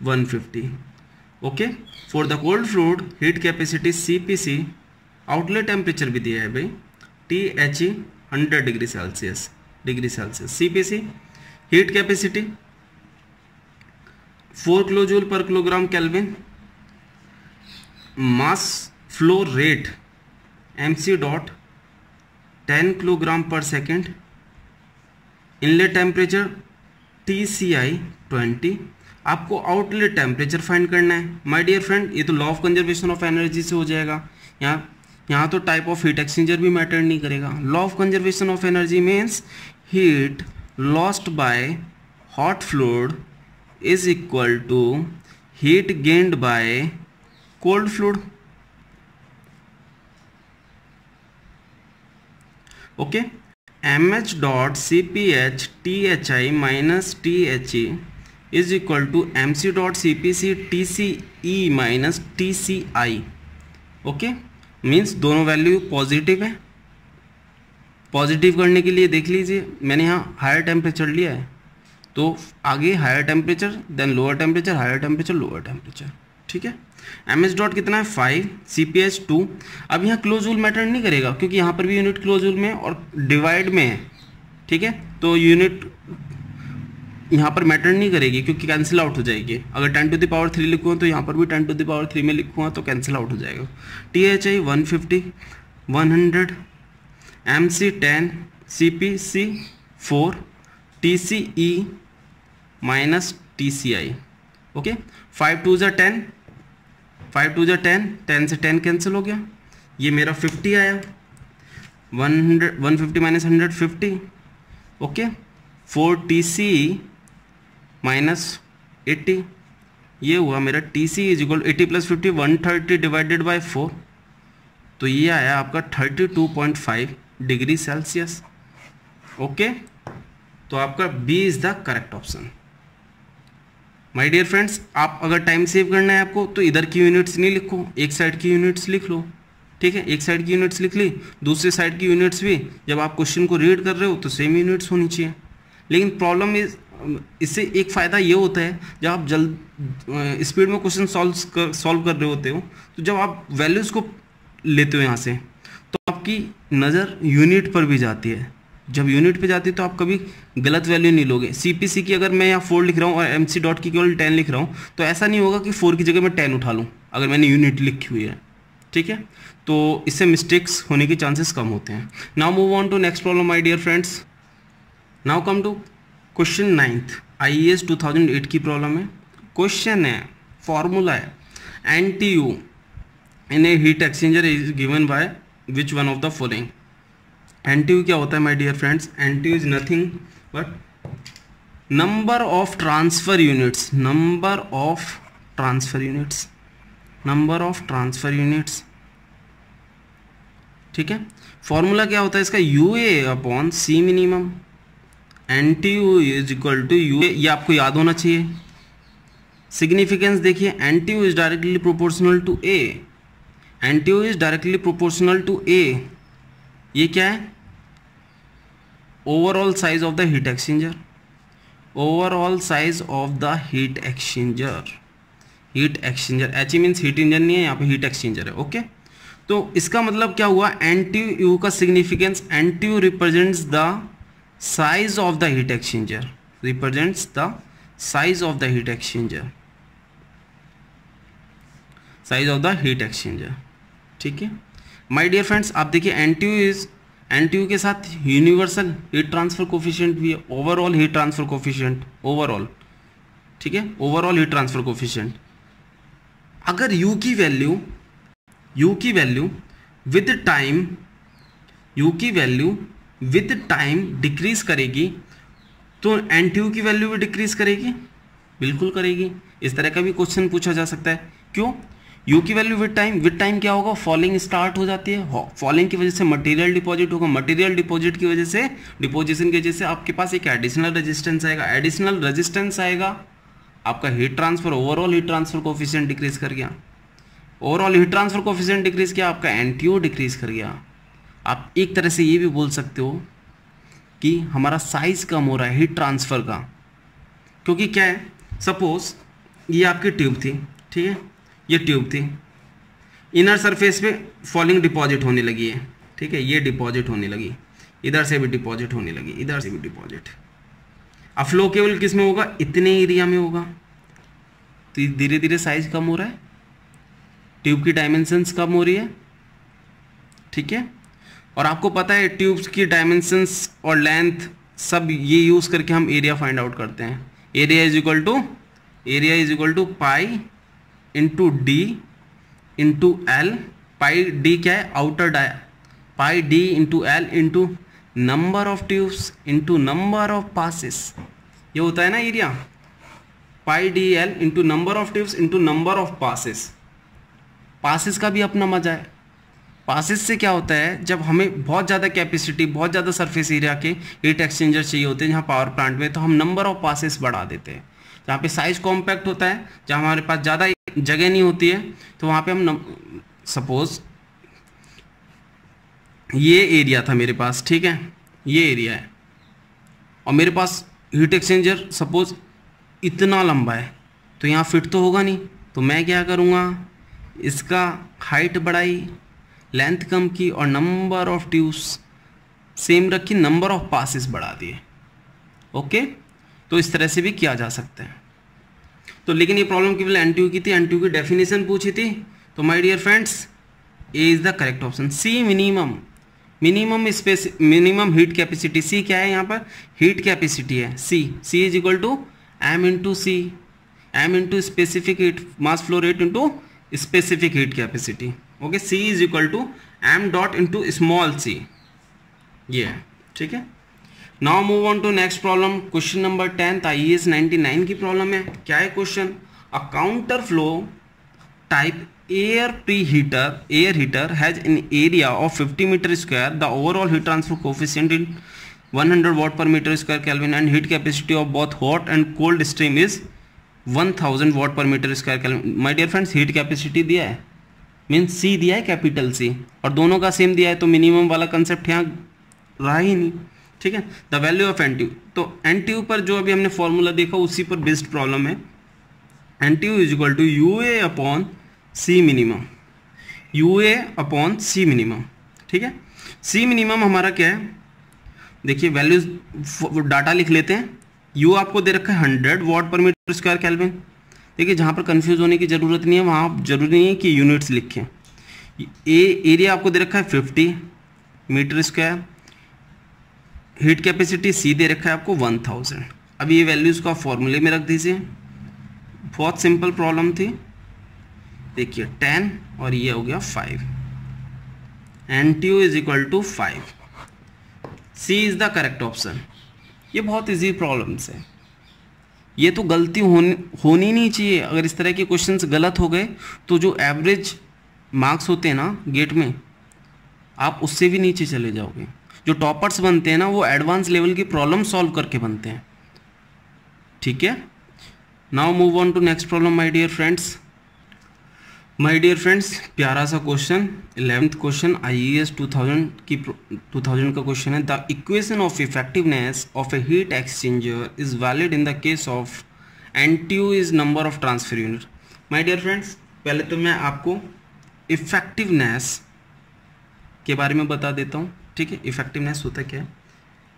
150, okay. For the cold fluid heat capacity CPC, outlet temperature भी दिया है भाई THE 100 degree Celsius CPC, heat capacity 4 kilo joule per kilogram kelvin, mass flow rate MC dot 10 kilogram per second, inlet temperature TCI 20। आपको outlet temperature find करना है my dear friend. ये तो law of conservation of energy से हो जाएगा। यहाँ तो टाइप ऑफ हीट एक्सचेंजर भी मैटर नहीं करेगा। Law of conservation of energy means heat lost by hot fluid is equal to heat gained by cold fluid, okay. MH dot CPH THI minus THE is equal to MC dot CPC TCE minus TCI, okay. Means दोनों value positive है। Positive करने के लिए देख लीजिए, मैंने यहाँ higher temperature लिया है तो आगे higher temperature then lower temperature, higher temperature lower temperature, ठीक है। MH डॉट कितना है 5, CPH 2। अब यहाँ क्लो जूल मैटर नहीं करेगा क्योंकि यहाँ पर भी यूनिट क्लो जूल में और डिवाइड में है, ठीक है। तो यूनिट यहाँ पर मैटर नहीं करेगी क्योंकि कैंसिल आउट हो जाएगी। अगर 10 टू द पावर 3 लिखूँ तो यहाँ पर भी 10 टू द पावर 3 में लिखूँगा तो कैंसिल आउट हो जाएगा। THI 150 100, MC 10, CPC 4, TCE minus TCI, okay. 5 2 जा 10, 5 2 जा 10, 10 से 10 कैंसिल हो गया, ये मेरा 50 आया। 150 माइनस 100 50, ओके। 4 TCE माइनस 80, ये हुआ मेरा TCE is equal 80 plus 50 130 divided by 4, तो ये आया आपका 32.5 डिग्री सेल्सियस, ओके। तो आपका B is the correct option. My dear friends, आप अगर टाइम सेव करना है आपको तो इधर की यूनिट्स नहीं लिखो, एक साइड की यूनिट्स लिख लो, ठीक है। एक साइड की यूनिट्स लिख ली, दूसरी साइड की यूनिट्स भी जब आप क्वेश्चन को रीड कर रहे हो तो सेम यूनिट्स होनी चाहिए। लेकिन प्रॉब्लम इससे एक फ़ायदा ये होता है जब आप जल्द स्पीड में क्वेश्चन सॉल्व कर रहे होते हो तो जब आप वैल्यूज़ को लेते हो यहाँ से तो आपकी नज़र यूनिट पर भी जाती है। जब यूनिट पे जाती है तो आप कभी गलत वैल्यू नहीं लोगे। CPC की अगर मैं यहाँ 4 लिख रहा हूँ और MC डॉट की केवल 10 लिख रहा हूँ तो ऐसा नहीं होगा कि 4 की जगह मैं 10 उठा लूँ अगर मैंने यूनिट लिखी हुई है, ठीक है। तो इससे मिस्टेक्स होने के चांसेस कम होते हैं। Now move on to next problem my dear friends. Now come to question 9th IAS 2008 की प्रॉब्लम है। क्वेश्चन है, फॉर्मूला है NTU in a heat exchanger is given by which one of the following. NTU क्या होता है my dear friends? NTU is nothing but number of transfer units, number of transfer units, number of transfer units. ठीक है, formula क्या होता है इसका? U A upon C minimum. NTU is equal to U A, ये आपको याद होना चाहिए। सिग्निफिकेंस देखिए, NTU is directly proportional to A, NTU is directly proportional to A. ये क्या है? Overall size of the heat exchanger, overall size of the heat exchanger. Heat exchanger, H E means heat engine नहीं है, यहाँ पे heat exchanger है। Okay, तो इसका मतलब क्या हुआ? एनटीयू का significance, NTU represents the size of the heat exchanger, represents the size of the heat exchanger, size of the heat exchanger. ठीक है माय डियर फ्रेंड्स, आप देखिए एनटीयू के साथ यूनिवर्सल हीट ट्रांसफर कोफिशिएंट भी है, overall heat transfer coefficient, overall. ठीक है, ओवरऑल हीट ट्रांसफर कोफिशिएंट। अगर यू की वैल्यू विद टाइम, यू की वैल्यू विद टाइम डिक्रीज करेगी तो एनटीयू की वैल्यू भी डिक्रीज करेगी, बिल्कुल करेगी। इस तरह का भी क्वेश्चन पूछा जा सकता है। क्यों? यू की वैल्यू विद टाइम क्या होगा? फॉलिंग स्टार्ट हो जाती है, फॉलिंग की वजह से मटेरियल डिपॉजिट होगा, मटेरियल डिपॉजिट की वजह से, डिपोजिशन की वजह से आपके पास एक एडिशनल रेजिस्टेंस आएगा, एडिशनल रेजिस्टेंस आएगा, आपका heat transfer, overall heat transfer coefficient decrease कर गया, overall heat transfer coefficient decrease किया, आपका एनटीयू डिक्रीज कर गया। आप एक तरह से ये भी बोल सकते हो कि हमारा साइज कम हो रहा है हीट ट्रांसफर का, क्योंकि क्या है, सपोज ये आपकी ट्यूब थी, ठीक है, ये ट्यूब थी, इनर सरफेस पे फॉलिंग डिपॉजिट होने लगी है, ठीक है, ये डिपॉजिट होने लगी, इधर से भी डिपॉजिट होने लगी, इधर से भी डिपॉजिट। अब फ्लो केवल किस में होगा? इतने एरिया में होगा, तो धीरे धीरे साइज कम हो रहा है, ट्यूब की डायमेंशंस कम हो रही है। ठीक है, और आपको पता है ट्यूब्स की डायमेंशंस और लेंथ सब ये यूज़ करके हम एरिया फाइंड आउट करते हैं। Area is equal to pi into D into L. Pi D क्या है? Outer pi D into L into number of tubes into number of passes, ये होता है ना एरिया। Pi D L into number of tubes into number of passes. Passes का भी अपना मजा है। पासेस से क्या होता है, जब हमें बहुत ज़्यादा कैपेसिटी, बहुत ज़्यादा सरफेस एरिया के हीट एक्सचेंजर चाहिए होते हैं जहाँ पावर प्लांट में, तो हम नंबर ऑफ पासेस बढ़ा देते हैं। जहाँ पे साइज कॉम्पैक्ट होता है, जहाँ हमारे पास ज़्यादा जगह नहीं होती है, तो वहाँ पे हम सपोज ये एरिया था मेरे पास, ठीक है, ये एरिया है, और मेरे पास हीट एक्सचेंजर सपोज इतना लंबा है, तो यहाँ फिट तो होगा नहीं, तो मैं क्या करूँगा, इसका हाइट बढ़ाई, लेंथ कम की, और नंबर ऑफ ट्यूब्स सेम रखी, नंबर ऑफ पासेस बढ़ा दिए। ओके, तो इस तरह से भी किया जा सकता है। तो लेकिन ये प्रॉब्लम केवल एनटीयू की थी, एनटीयू की डेफिनेशन पूछी थी, तो my dear friends A is the correct option. C minimum heat capacity, C क्या है यहाँ पर? हीट कैपेसिटी है। C is equal to M into C, M into specific heat mass flow rate into specific heat capacity. Okay, C is equal to M dot into small C, ये है, ठीक है। Now move on to next problem, question number 10 IAS 99 की problem है। क्या है question? A counter flow type air heater has an area of 50 metre square, the overall heat transfer coefficient in 100 watt per metre square kelvin and heat capacity of both hot and cold stream is 1000 watt per metre square kelvin. My dear friends, heat capacity दिया है, means सी दिया है, capital C, और दोनों का same दिया है, तो मिनिमम वाला कंसेप्ट यहाँ रहा ही नहीं, ठीक है। द वैल्यू ऑफ एनटीयू, तो एनटीयू पर जो अभी हमने फॉर्मूला देखा उसी पर बेस्ड प्रॉब्लम है। NTU is equal to UA upon C minimum, UA upon C minimum, ठीक है। सी मिनिमम हमारा क्या है, देखिए वैल्यूज डाटा लिख लेते हैं। यू आपको दे रखा है 100 watt per metre square kelvin. देखिए जहाँ पर कंफ्यूज होने की ज़रूरत नहीं है, वहाँ जरूरी नहीं है कि यूनिट्स लिखें। एरिया आपको दे रखा है 50 metre square, heat capacity C दे रखा है आपको 1000। अब ये वैल्यूज़ को आप फॉर्मूले में रख दीजिए, बहुत सिंपल प्रॉब्लम थी। देखिए 10 और ये हो गया 5, NTU इज इक्वल टू 5। C is the correct option. ये बहुत इजी प्रॉब्लम्स है, ये तो गलती होनी नहीं चाहिए। अगर इस तरह के क्वेश्चंस गलत हो गए तो जो एवरेज मार्क्स होते हैं ना गेट में, आप उससे भी नीचे चले जाओगे। जो टॉपर्स बनते हैं ना वो एडवांस लेवल की प्रॉब्लम सॉल्व करके बनते हैं, ठीक है। Now move on to next problem my dear friends. My dear friends, प्यारा सा क्वेश्चन, 11th क्वेश्चन IAS 2000 का क्वेश्चन है। The equation of effectiveness of a heat exchanger is valid in the case of NTU is number of transfer unit. My dear friends, पहले तो मैं आपको effectiveness के बारे में बता देता हूँ, ठीक है। इफेक्टिवनेस होता क्या है?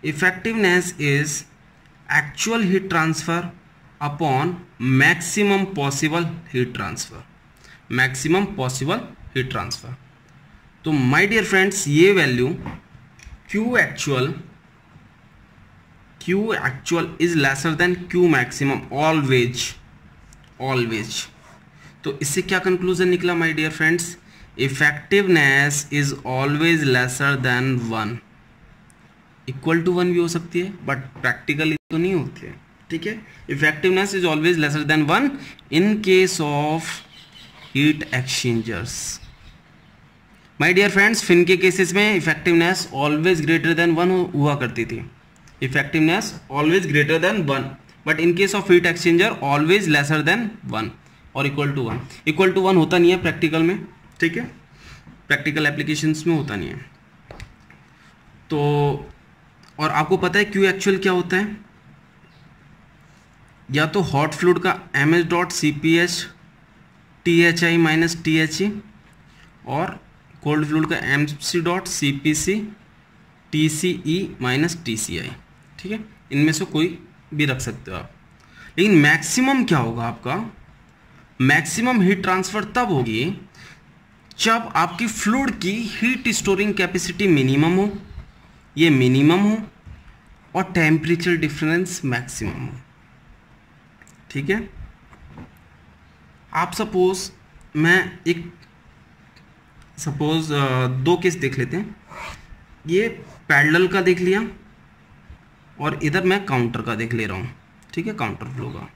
Effectiveness is actual heat transfer upon maximum possible heat transfer, maximum possible heat transfer. तो माय डियर फ्रेंड्स, ये value Q actual is lesser than Q maximum always. तो इससे क्या कंक्लूजन निकला my dear friends? Effectiveness is always lesser than 1। Equal to 1 भी हो सकती है बट प्रैक्टिकली तो नहीं होती है, ठीक है। Effectiveness is always lesser than 1 in case of heat exchangers. My dear friends, fin के केसेस में इफेक्टिवनेस ऑलवेज ग्रेटर देन 1 हुआ करती थी, effectiveness always greater than 1, but in case of heat exchanger always lesser than 1 और equal to 1। Equal to 1 होता नहीं है practical में, ठीक है, प्रैक्टिकल एप्लीकेशंस में होता नहीं है। तो और आपको पता है Q एक्चुअल क्या होता है? या तो हॉट फ्लूइड का MH.CpH THI माइनस THE और कोल्ड फ्लूइड का MC.CpC TCE माइनस TCI, ठीक है। इनमें से कोई भी रख सकते हो आप। लेकिन मैक्सिमम क्या होगा आपका? मैक्सिमम हीट ट्रांसफर तब होगी जब आपकी फ्लूइड की हीट स्टोरिंग कैपेसिटी मिनिमम हो, ये मिनिमम हो, और टेम्परेचर डिफरेंस मैक्सिमम हो, ठीक है। आप सपोज दो केस देख लेते हैं। ये पैरेलल का देख लिया और इधर मैं काउंटर का देख ले रहा हूँ, ठीक है, काउंटर फ्लो का,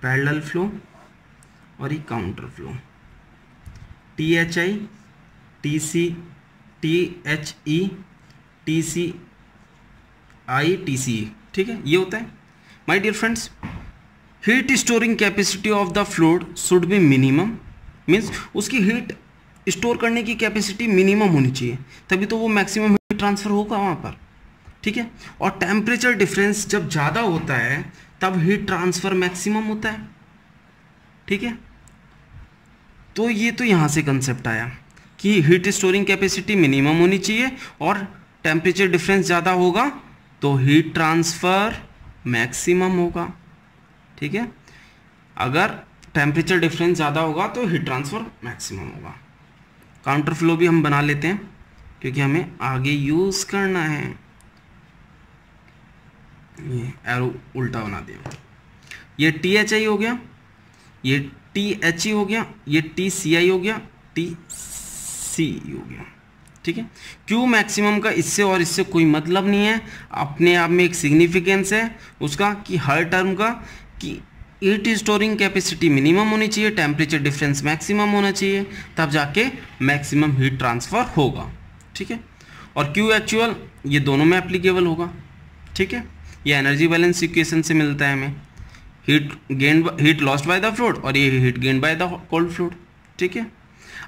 पैरेलल फ्लो और ये counter flow, THI THE TCI TCE, ठीक है, ये होता है। My dear friends, heat storing capacity of the fluid should be minimum, means उसकी हीट स्टोर करने की कैपेसिटी मिनिमम होनी चाहिए, तभी तो वो मैक्सिमम हीट ट्रांसफर होगा वहाँ पर, ठीक है। और टेम्परेचर डिफरेंस जब ज़्यादा होता है तब हीट ट्रांसफर मैक्सिमम होता है, ठीक है। तो ये तो यहाँ से कंसेप्ट आया कि हीट स्टोरिंग कैपेसिटी मिनिमम होनी चाहिए और टेम्परेचर डिफरेंस ज़्यादा होगा तो हीट ट्रांसफ़र मैक्सिमम होगा, ठीक है। अगर टेम्परेचर डिफरेंस ज़्यादा होगा तो हीट ट्रांसफ़र मैक्सिमम होगा। काउंटर फ्लो भी हम बना लेते हैं क्योंकि हमें आगे यूज़ करना है। ये एरो उल्टा बना दिया, ये THI हो गया, ये THE हो गया, ये TCI हो गया, TCE हो गया, ठीक है। Q मैक्सिमम का इससे और इससे कोई मतलब नहीं है, अपने आप में एक सिग्निफिकेंस है उसका कि हर टर्म का कि हीट स्टोरिंग कैपेसिटी मिनिमम होनी चाहिए, टेम्परेचर डिफरेंस मैक्सिमम होना चाहिए, तब जाके मैक्सिमम हीट ट्रांसफ़र होगा, ठीक है। और Q एक्चुअल ये दोनों में एप्लीकेबल होगा, ठीक है। ये एनर्जी बैलेंस इक्वेशन से मिलता है हमें, heat lost by the fluid और ये heat gain by the cold fluid, ठीक है।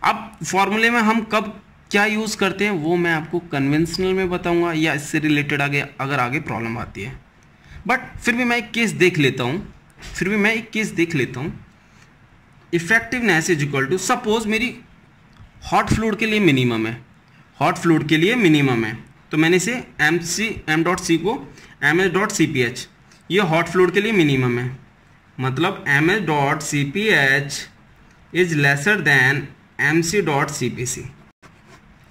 अब फॉर्मूले में हम कब क्या यूज़ करते हैं वो मैं आपको कन्वेंशनल में बताऊंगा या इससे रिलेटेड अगर आगे प्रॉब्लम आती है, बट फिर भी मैं एक केस देख लेता हूँ। Effectiveness is equal to, suppose मेरी हॉट फ्लूइड के लिए मिनिमम है, तो मैंने इसे M.C को MS.CpH, ये हॉट फ्लूइड के लिए मिनिमम है, मतलब MS.CpH is lesser then MC.CpC।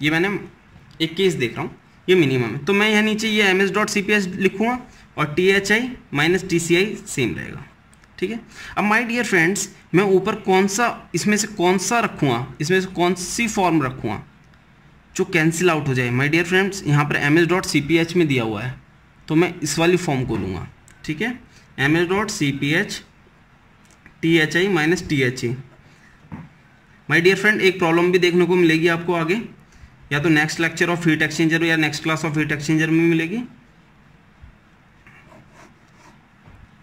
ये मैंने एक केस देख रहा हूँ, ये मिनिमम है, तो मैं यहाँ नीचे ये MS.CpH लिखूँगा और THI माइनस TCI सेम रहेगा, ठीक है। अब माय डियर फ्रेंड्स, मैं ऊपर कौन सा इसमें से कौन सा रखूँगा, इसमें से कौन सी फॉर्म रखूँगा जो कैंसिल आउट हो जाए। माय डियर फ्रेंड्स, यहाँ पर ms.cph में दिया हुआ है, तो मैं इस वाली फॉर्म को लूँगा, ठीक है। ms.cph thi minus thi। My dear friend, एक प्रॉब्लम भी देखने को मिलेगी आपको आगे, या तो next lecture of heat exchanger या next class of heat exchanger में मिलेगी,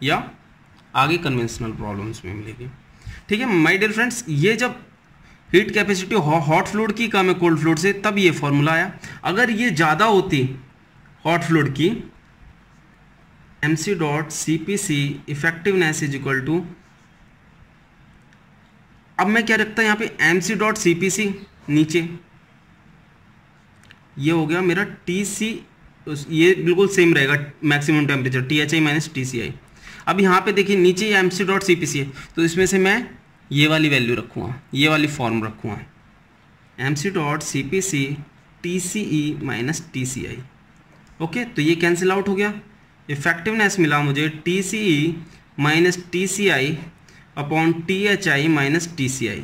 या आगे कन्वेंशनल प्रॉब्लम्स में मिलेगी, ठीक है। माय डियर फ्रेंड्स, ये जब हीट कैपेसिटी हॉट फ्लूइड की कम है कोल्ड फ्लूइड से, तब ये फॉर्मूला आया। अगर ये ज़्यादा होती हॉट फ्लूइड की, mc.cpc effectiveness is equal to, अब मैं क्या रखता यहाँ पे mc.cpc नीचे, ये हो गया मेरा TC, ये बिल्कुल सेम रहेगा maximum temperature thi minus TCi। अब यहाँ पे देखिए नीचे ये mc.cpc है, तो इसमें से मैं ये वाली वैल्यू रखूँगा, ये वाली फॉर्म रखूँगा, mc.cpc TCE minus TCi। Okay, तो ये कैंसिल आउट हो गया, इफेक्टिवनेस मिला मुझे TCE minus TCi upon THI minus TCi।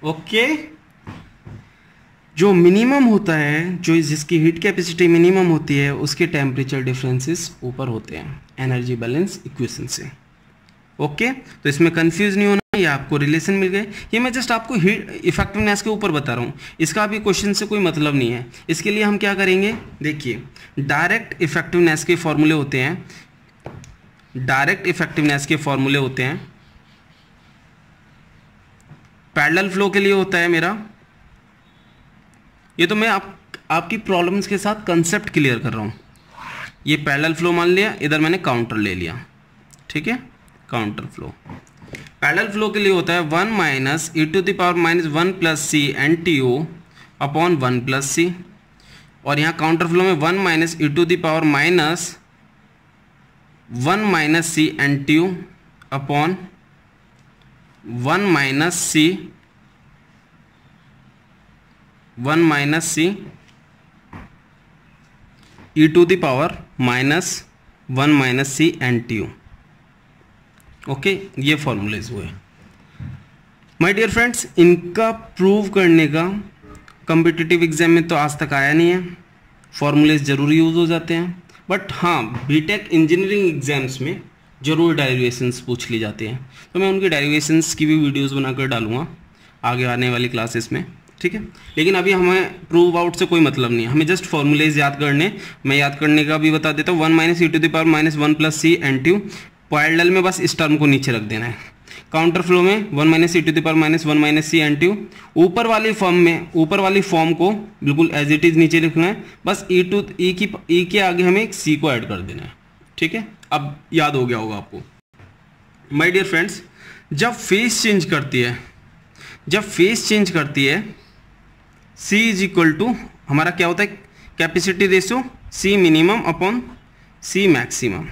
Okay, जो मिनिमम होता है, जो जिसकी हीट कैपेसिटी मिनिमम होती है, उसके टेम्परेचर डिफरेंसेस ऊपर होते हैं एनर्जी बैलेंस इक्वेशन से। ओके, तो इसमें कंफ्यूज नहीं होना, ये आपको रिलेशन मिल गए। ये मैं जस्ट आपको हीट इफेक्टिवनेस के ऊपर बता रहा हूँ, इसका भी क्वेश्चन से कोई मतलब नहीं है। इसके लिए हम क्या करेंगे, देखिए डायरेक्ट इफेक्टिवनेस के फॉर्मूले होते हैं, डायरेक्ट इफेक्टिवनेस के फॉर्मूले होते हैं, पैरेलल फ्लो के लिए होता है मेरा, ये तो मैं आपकी प्रॉब्लम्स के साथ कंसेप्ट क्लियर कर रहा हूँ। ये पैरेलल फ्लो मान लिया, इधर मैंने काउंटर ले लिया, ठीक है, काउंटर फ्लो। पैरेलल फ्लो के लिए होता है 1 माइनस e⁻⁻1 प्लस सी NTU अपॉन 1 प्लस सी, और यहाँ काउंटर फ्लो में 1 माइनस e⁻⁻1 माइनस सी NTU अपॉन 1 माइनस सी e⁻⁻1 माइनस सी NTU। ओके, ये फॉर्मूलेज हुए। माय डियर फ्रेंड्स, इनका प्रूव करने का कॉम्पिटिटिव एग्जाम में तो आज तक आया नहीं है, फॉर्मूलेज जरूर यूज हो जाते हैं, बट हाँ बीटेक इंजीनियरिंग एग्जाम्स में जरूर डेरिवेशंस पूछ ली जाते हैं, तो मैं उनकी डेरिवेशंस की भी वीडियोस बनाकर डालूंगा आगे आने वाली क्लासेस में, ठीक है। लेकिन अभी हमें प्रूव आउट से कोई मतलब नहीं है, हमें जस्ट फॉर्मूलेज याद करने, मैं याद करने का भी बता देता हूँ। 1 माइनस e⁻⁻1 प्लस सी NTU, पैरेलल में बस इस टर्म को नीचे रख देना है। काउंटर फ्लो में 1 माइनस e⁻⁻1 माइनस सी NTU, ऊपर वाली फॉर्म को बिल्कुल एज इट इज नीचे लिखना है, बस e के आगे हमें एक c को ऐड कर देना है, ठीक है। अब याद हो गया होगा आपको। माय डियर फ्रेंड्स, जब फेज चेंज करती है C इज इक्वल टू, हमारा क्या होता है, capacity ratio C minimum upon C maximum,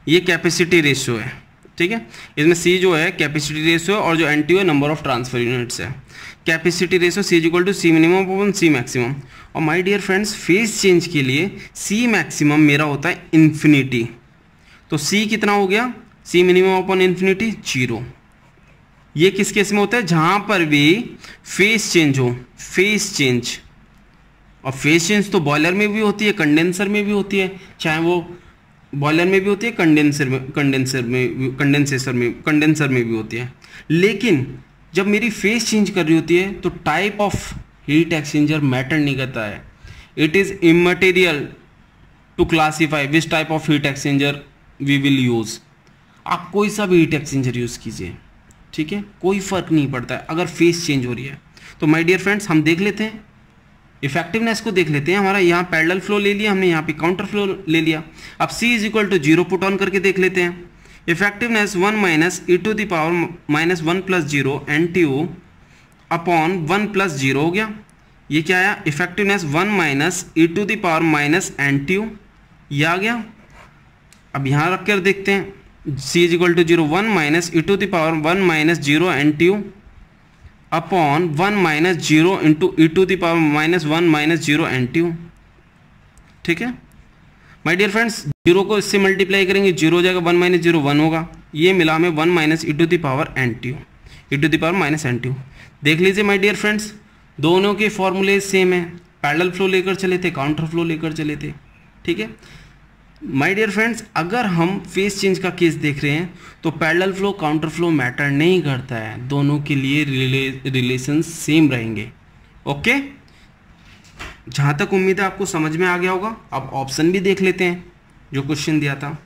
ये कैपेसिटी रेशियो है, ठीक है। इसमें C जो है कैपेसिटी रेशियो और जो NTU है नंबर ऑफ ट्रांसफर यूनिट्स है। Capacity ratio C is equal to C minimum upon C maximum, और my dear friends phase change के लिए C मैक्सिमम मेरा होता है इन्फिनिटी, तो C कितना हो गया, C मिनिमम अपॉन इन्फिनिटी 0। ये किस केस में होता है, जहां पर भी फेज चेंज हो, फेज चेंज, और फेज चेंज तो बॉयलर में भी होती है, कंडेंसर में भी होती है, चाहे वो बॉयलर में भी होती है, कंडेंसर में भी होती है। लेकिन जब मेरी फेज चेंज कर रही होती है तो type of heat exchanger matter नहीं करता है, it is immaterial to classify which type of heat exchanger we will use. आप कोई सा भी हीट एक्सचेंजर यूज कीजिए, ठीक है, कोई फर्क नहीं पड़ता है अगर फेज चेंज हो रही है। तो माय डियर फ्रेंड्स, हम देख लेते हैं इफेक्टिवनेस को, देख लेते हैं। हमारा यहाँ पैरेलल फ्लो ले लिया हमने, यहाँ पे काउंटर फ्लो ले लिया। अब C is equal to 0 put on करके देख लेते हैं। Effectiveness 1 minus e⁻⁻1 plus 0 NTU upon 1 plus 0 हो गया। ये क्या आया, इफेक्टिवनेस 1 माइनस e⁻⁻NTU, ये आ गया। अब यहाँ रख कर देखते हैं, C is equal to 0, 1 minus e⁻1 minus 0 NTU upon 1 minus 0 into e⁻1 minus 0 NTU, ठीक है। माय डियर फ्रेंड्स, जीरो को इससे मल्टीप्लाई करेंगे, जीरो हो जाएगा, 1 माइनस जीरो 1 होगा, ये मिला हमें 1 minus E to the power N T U, E to the power minus N T U. देख लीजिए माय डियर फ्रेंड्स, दोनों के फॉर्मूले सेम है, पैरेलल फ्लो लेकर चले थे, काउंटर फ्लो लेकर चले थे, ठीक है। माय डियर फ्रेंड्स, अगर हम फेस चेंज का केस देख रहे हैं तो parallel flow counter flow matter नहीं करता है, दोनों के लिए रिलेशन सेम रहेंगे। ओके, जहाँ तक उम्मीद है आपको समझ में आ गया होगा। अब ऑप्शन भी देख लेते हैं जो क्वेश्चन दिया था।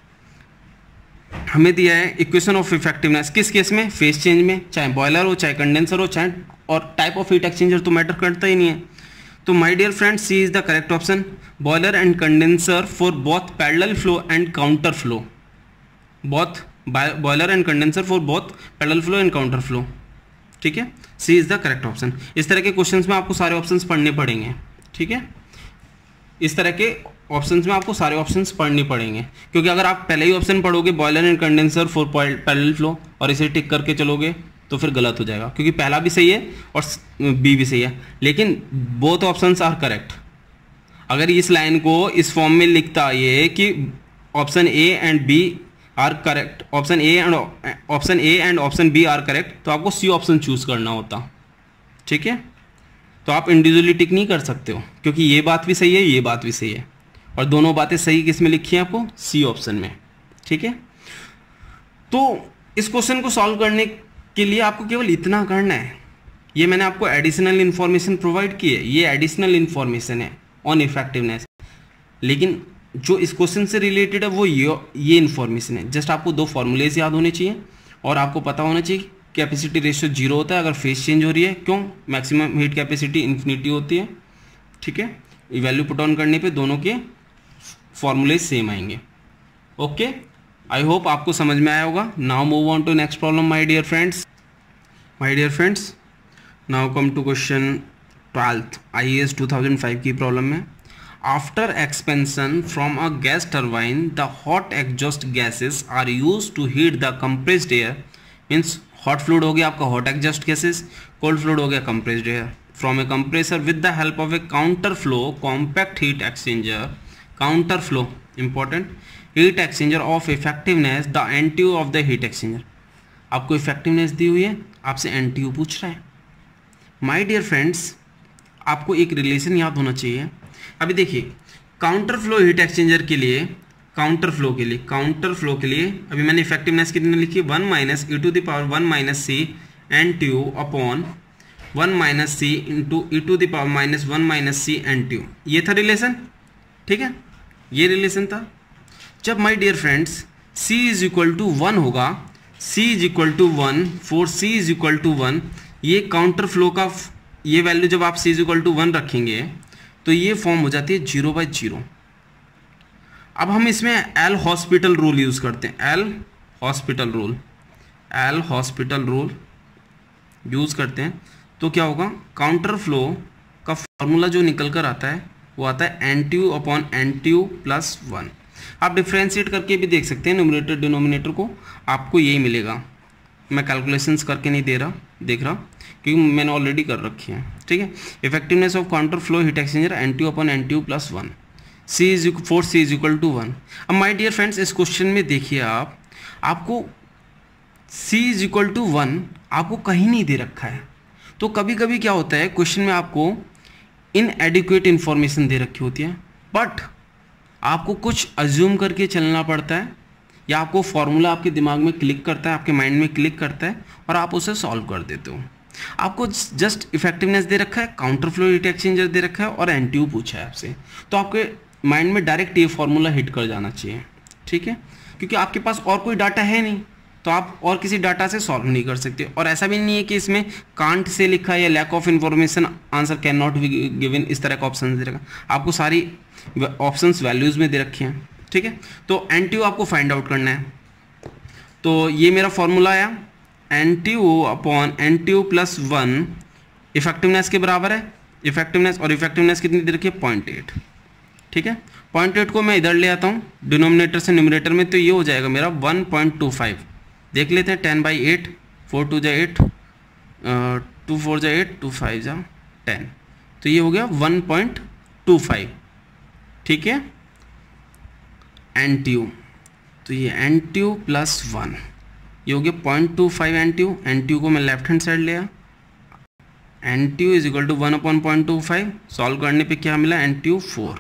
हमें दिया है इक्वेशन ऑफ इफेक्टिवनेस, किस केस में? फेस चेंज में, चाहे बॉयलर हो, चाहे कंडेंसर हो, चाहे, और टाइप ऑफ हीट एक्सचेंजर तो मैटर करता ही नहीं है। तो my dear friends, C is the correct option, boiler and condenser for both parallel flow and counter flow, both boiler and condenser for both parallel flow and counter flow, ठीक है। C is the correct option. इस तरह के questions में आपको सारे options पढ़ने पड़ेंगे, ठीक है। इस तरह के ऑप्शंस में आपको सारे ऑप्शंस पढ़ने पड़ेंगे, क्योंकि अगर आप पहले ही ऑप्शन पढ़ोगे boiler and condenser for parallel flow और इसे टिक करके चलोगे तो फिर गलत हो जाएगा, क्योंकि पहला भी सही है और बी भी सही है, लेकिन बोथ ऑप्शंस आर करेक्ट। अगर इस लाइन को इस फॉर्म में लिखता ये कि option A and B are correct, option A and option B are correct, तो आपको सी ऑप्शन चूज करना होता, ठीक है। तो आप इंडिविजुअली टिक नहीं कर सकते हो, क्योंकि ये बात भी सही है, ये बात भी सही है, और दोनों बातें सही किस में लिखी है आपको? सी ऑप्शन में, ठीक है। तो इस क्वेश्चन को सॉल्व करने के लिए आपको केवल इतना करना है, ये मैंने आपको एडिशनल इन्फॉर्मेशन प्रोवाइड की है, ये एडिशनल इन्फॉर्मेशन है ऑन इफेक्टिवनेस, लेकिन जो इस क्वेश्चन से रिलेटेड है वो ये इन्फॉर्मेशन है। जस्ट आपको दो फॉर्मूलेज याद होने चाहिए और आपको पता होना चाहिए कैपेसिटी रेशियो 0 होता है अगर फेस चेंज हो रही है, क्यों? मैक्सिमम हीट कैपेसिटी इन्फिनिटी होती है, ठीक है। वैल्यू पुट ऑन करने पे दोनों के फॉर्मूले सेम आएंगे। ओके, आई होप आपको समझ में आया होगा। Now move on to next problem my dear friends. Now come to question 12th IAS 2005 की प्रॉब्लम में। After expansion from a gas turbine the hot exhaust gases are use to heat the compressed air, means hot fluid हो गया आपका hot exhaust gases, cold fluid हो गया compressed air, from a compressor with the help of a counter flow compact heat exchanger, counter flow important, heat exchanger of effectiveness the NTU of the heat exchanger. आपको effectiveness दी हुई है, आपसे NTU पूछ रहा है। My dear friends, आपको एक relation याद होना चाहिए। अभी देखिए, काउंटर फ्लो हीट एक्सचेंजर के लिए, काउंटर फ्लो के लिए अभी मैंने इफेक्टिवनेस कितनी लिखी? 1 minus E to the power 1 minus C N T U upon 1 minus C into E to the power minus 1 minus C N T U, ये था रिलेशन, ठीक है, ये रिलेशन था। जब my dear friends c is equal to 1 होगा, c is equal to 1 for c is equal to 1, ये counter flow का ये वैल्यू जब आप c इज इक्वल टू 1 रखेंगे तो ये फॉर्म हो जाती है 0/0। अब हम इसमें एल हॉस्पिटल रूल यूज करते हैं, एल हॉस्पिटल रूल यूज करते हैं, तो क्या होगा? काउंटर फ्लो का फॉर्मूला जो निकल कर आता है वो आता है NTU अपॉन NTU प्लस 1। आप डिफ्रेंशिएट करके भी देख सकते हैं न्यूमरेटर डिनोमिनेटर को, आपको यही मिलेगा। मैं कैलकुलेशंस करके नहीं देख रहा क्योंकि मैंने ऑलरेडी कर रखी है, ठीक है। Effectiveness of counter flow heat exchanger NTU upon NTU plus 1, c is equal to 1। अब माय डियर फ्रेंड्स, इस क्वेश्चन में देखिए आपको c इज इक्वल टू 1 आपको कहीं नहीं दे रखा है। तो कभी कभी क्या होता है, क्वेश्चन में आपको इनएडिक्वेट इन्फॉर्मेशन दे रखी होती है, बट आपको कुछ अज्यूम करके चलना पड़ता है, या आपको फॉर्मूला आपके दिमाग में क्लिक करता है, आपके माइंड में क्लिक करता है और आप उसे सॉल्व कर देते हो। आपको जस्ट इफेक्टिवनेस दे रखा है, काउंटर फ्लो हीट एक्सचेंजर दे रखा है और एनटीयू पूछा है आपसे, तो आपके माइंड में डायरेक्ट ये फॉर्मूला हिट कर जाना चाहिए, ठीक है, क्योंकि आपके पास और कोई डाटा है नहीं, तो आप और किसी डाटा से सॉल्व नहीं कर सकते। और ऐसा भी नहीं है कि इसमें कांट से लिखा है या lack of information answer can not be given, इस तरह का ऑप्शन दे रखा, आपको सारी ऑप्शंस वैल्यूज़ में दे रखी हैं, ठीक है। तो एनटीयू आपको फाइंड आउट करना है, तो ये मेरा फॉर्मूला आया NTU upon NTU plus 1 effectiveness के बराबर है। इफेक्टिवनेस कितनी दे रखी है? 0.8, ठीक है। 0.8 को मैं इधर ले आता हूँ डिनोमिनेटर से न्यूमरेटर में, तो ये हो जाएगा मेरा 1.25। देख लेते हैं, 10/8, 4 2 जा 8, 2 4 जा 8, 2 5 जा 10, तो ये हो गया 1.25, ठीक है। NTU, तो ये NTU प्लस 1 ये हो गया 0.25 NTU। NTU को मैं लेफ्ट हैंड साइड लिया, NTU is equal to 1/0.25, solve करने पे क्या मिला NTU 4।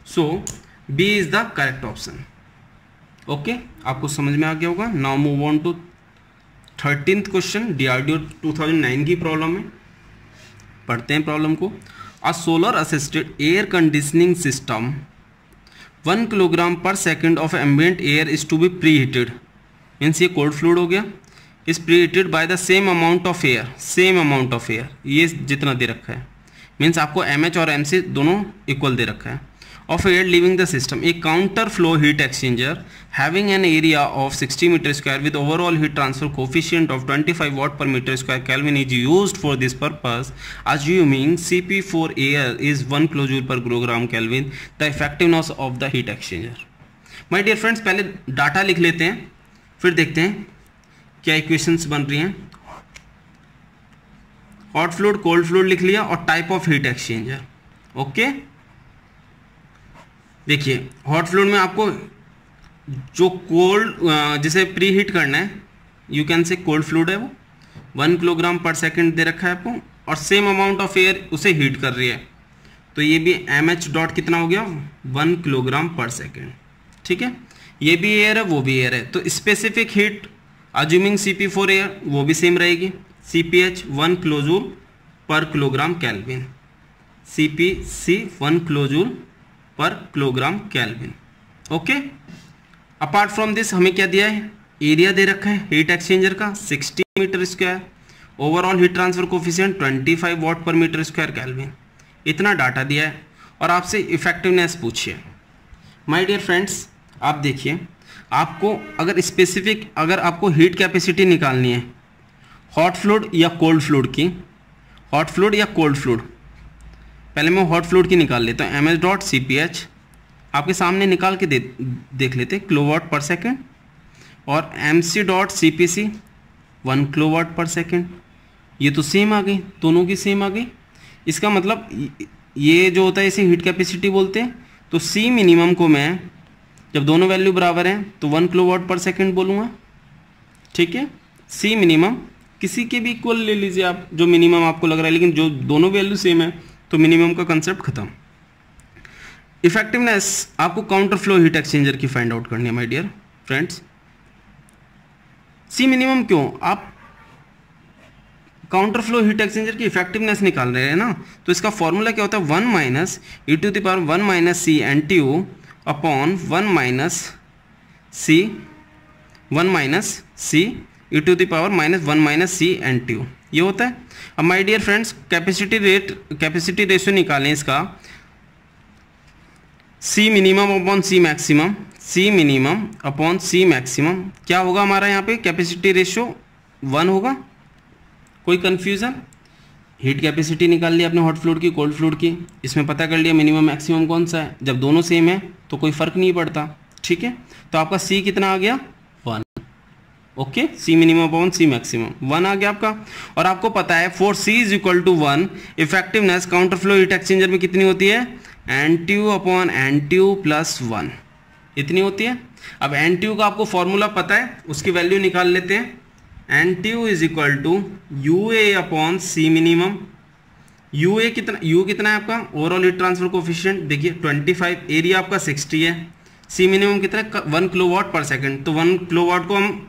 So B is the correct option. Okay, आपको समझ में आ गया होगा। Now move on to 13th question, DRDO 2009 की प्रॉब्लम है। पढ़ते हैं प्रॉब्लम को। A solar assisted air conditioning system 1 kilogram per second of ambient air is to be preheated, means ये कोल्ड फ्लूइड हो गया, is pre heated by the same amount of air, same amount of air, ये जितना दे रखा है, means आपको MH और MC दोनों इक्वल दे रखा है, of air leaving the system. A counter flow heat exchanger having an area of 60 metre square with overall heat transfer coefficient of 25 watt per metre square kelvin is used for this purpose, assuming CP for air is 1 kilojoule per kilogram kelvin, the effectiveness of the heat exchanger. My dear friends, पहले data लिख लेते हैं, फिर देखते हैं क्या equations बन रही हैं। हॉट फ्लूइड, कोल्ड फ्लूइड लिख लिया और type of heat exchanger. Okay, देखिए हॉट फ्लूइड में आपको जो कोल्ड जिसे प्री हीट करना है, यू कैन से कोल्ड फ्लूइड है, वो 1 किलोग्राम पर सेकंड दे रखा है आपको, और सेम अमाउंट ऑफ एयर उसे हीट कर रही है, तो ये भी MH डॉट कितना हो गया 1 किलोग्राम पर सेकंड। ठीक है, ये भी एयर है वो भी एयर है, तो specific heat assuming CP for air वो भी सेम रहेगी, CPH 1 kilojoule per kilogram kelvin, CPC 1 kilojoule per kilogram kelvin. Okay, apart from this हमें क्या दिया है, एरिया दे रखा है हीट एक्सचेंजर का 60 metre square, overall heat transfer coefficient 25 watt per metre square kelvin, इतना डाटा दिया है और आपसे इफेक्टिवनेस पूछिए। माय डियर फ्रेंड्स, आप देखिए, आपको अगर स्पेसिफिक, अगर आपको हीट कैपेसिटी निकालनी है हॉट फ्लूइड या कोल्ड फ्लूइड की, हॉट फ्लूइड या कोल्ड फ्लूइड, पहले मैं हॉट फ्लूइड की निकाल लेता हूँ। MS डॉट CPH आपके सामने निकाल के देख लेते, किलोवाट पर सेकेंड, और MC डॉट CPC 1 किलोवाट पर सेकेंड, ये तो सेम आ गई, दोनों की सेम आ गई। इसका मतलब ये जो होता है इसे हीट कैपेसिटी बोलते हैं। तो C मिनिमम को मैं, जब दोनों वैल्यू बराबर हैं तो 1 किलोवाट पर सेकेंड बोलूँगा। ठीक है, C मिनिमम किसी के भी इक्वल ले लीजिए आप, जो मिनिमम आपको लग रहा है, लेकिन जो दोनों वैल्यू सेम है तो मिनिमम का कंसेप्ट खत्म। इफेक्टिवनेस आपको काउंटर फ्लो हीट एक्सचेंजर की फाइंड आउट करनी है my dear friends. C minimum क्यों, आप काउंटर फ्लो हीट एक्सचेंजर की इफेक्टिवनेस निकाल रहे हैं ना, तो इसका फॉर्मूला क्या होता है 1 minus e⁻1 minus C NTU upon 1 minus C e⁻1 minus C NTU, ये होता है। अब my dear friends, capacity ratio निकालें इसका, C minimum upon C maximum, C minimum upon C maximum, क्या होगा हमारा यहाँ पे कैपेसिटी रेशियो 1 होगा। कोई कंफ्यूजन, हीट कैपेसिटी निकाल लिया आपने हॉट फ्लूइड की, कोल्ड फ्लूइड की, इसमें पता कर लिया मिनिमम मैक्सिमम कौन सा है, जब दोनों सेम है तो कोई फर्क नहीं पड़ता। ठीक है, तो आपका C कितना आ गया 1। Okay, C minimum upon C maximum 1 आ गया आपका। और आपको पता है for C is equal to 1 effectiveness counter flow heat exchanger में कितनी होती है, NTU अपॉन NTU प्लस 1, इतनी होती है। अब NTU का आपको फॉर्मूला पता है, उसकी वैल्यू निकाल लेते हैं। NTU is equal to UA upon C minimum. UA कितना, U कितना है आपका ओवरऑल हीट ट्रांसफर कोफिशिएंट, देखिए 25, एरिया आपका 60 है, C मिनिमम कितना है 1 किलोवाट पर सेकंड, तो 1 किलोवाट को हम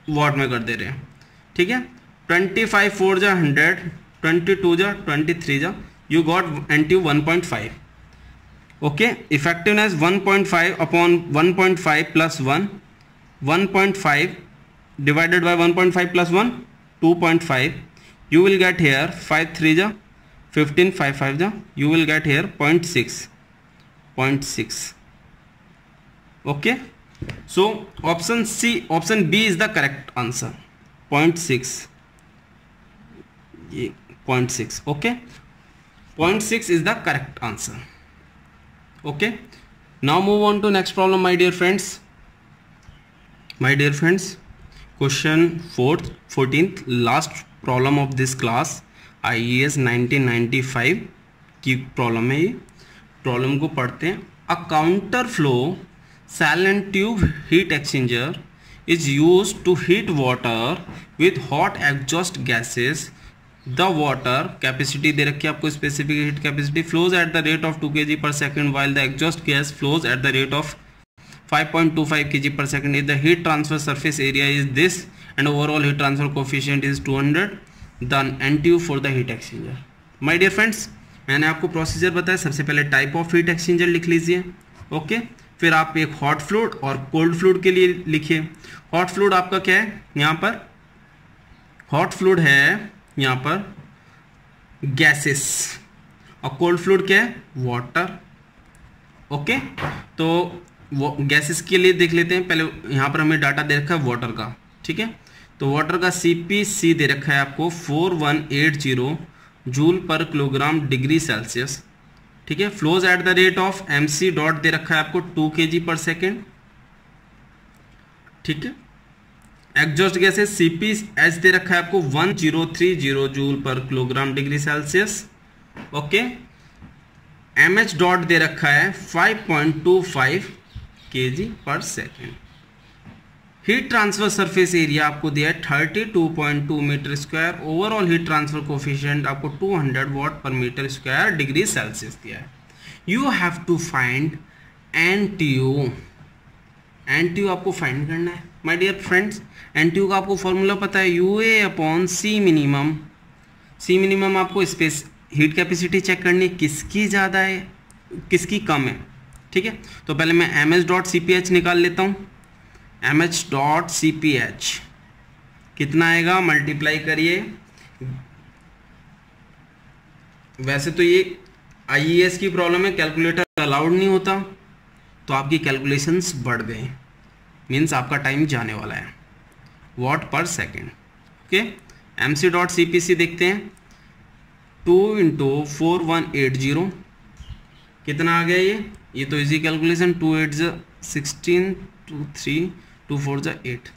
वाट में कर दे रहे हैं। ठीक है, 25 4 जा 100, 22 जा 23 जा, you got NTU 1.5। Okay, effectiveness 1.5 upon 1.5 plus 1, 1.5 divided by 1.5 plus 1 2.5, you will get here 5 3 ja 15, 5 5 ja, you will get here 0.6. Okay, so option C, option B is the correct answer, 0.6, ये 0.6. okay, 0.6 is the correct answer. Okay, now move on to next problem my dear friends. Question 14th last problem of this class, IAS 1995 की problem है ये। Problem को पढ़ते हैं। अ counter flow silent tube heat exchanger is used to heat water with hot exhaust gases. The water capacity दे रखी है आपको, specific heat capacity flows at the rate of 2 kg per second while the exhaust gas flows at the rate of 5.25 kg per second. If the heat transfer surface area is this and overall heat transfer coefficient is 200, then NTU for the heat exchanger. My dear friends, मैंने आपको procedure बताया. सबसे पहले type of heat exchanger लिख लीजिए. Okay, फिर आप एक हॉट फ्लूइड और कोल्ड फ्लूइड के लिए लिखिए. हॉट फ्लूइड आपका क्या है, यहाँ पर हॉट फ्लूइड है, यहाँ पर गैसेस, और कोल्ड फ्लूइड क्या है, वाटर. ओके, तो वो गैसेस के लिए देख लेते हैं. पहले यहाँ पर हमें डाटा दे रखा है वाटर का. ठीक है, तो वाटर का CPC दे रखा है आपको 4180 joule per kilogram degree Celsius. ठीक है, flows at the rate of MC dot दे रखा है आपको 2 kg पर सेकेंड. ठीक है, एग्जॉस्ट गैसेस CPH दे रखा है आपको 1030 joule per kilogram degree Celsius. Okay, MH dot दे रखा है 5.25 kg per second. Heat transfer surface area आपको दिया है 32.2 metre square. Overall heat transfer coefficient आपको 200 वाट per metre square degree Celsius दिया है. You have to find NTU. NTU आपको फाइंड करना है माय डियर फ्रेंड्स. NTU का आपको फॉर्मूला पता है, UA/C मिनिमम. C मिनिमम आपको स्पेस हीट कैपेसिटी चेक करनी, किसकी ज़्यादा है किसकी कम है. ठीक है, तो पहले मैं MS डॉट CPH निकाल लेता हूँ. MH डॉट CPH कितना आएगा, मल्टीप्लाई करिए. वैसे तो ये IES की प्रॉब्लम है, कैलकुलेटर अलाउड नहीं होता, तो आपकी कैलकुलेशंस बढ़ गए, मीन्स आपका टाइम जाने वाला है. वाट पर second. Okay, MC dot CPC देखते हैं. 2 × 4180 कितना आ गया ये तो easy calculation. 2 8 16, 2 3, 2 4 8,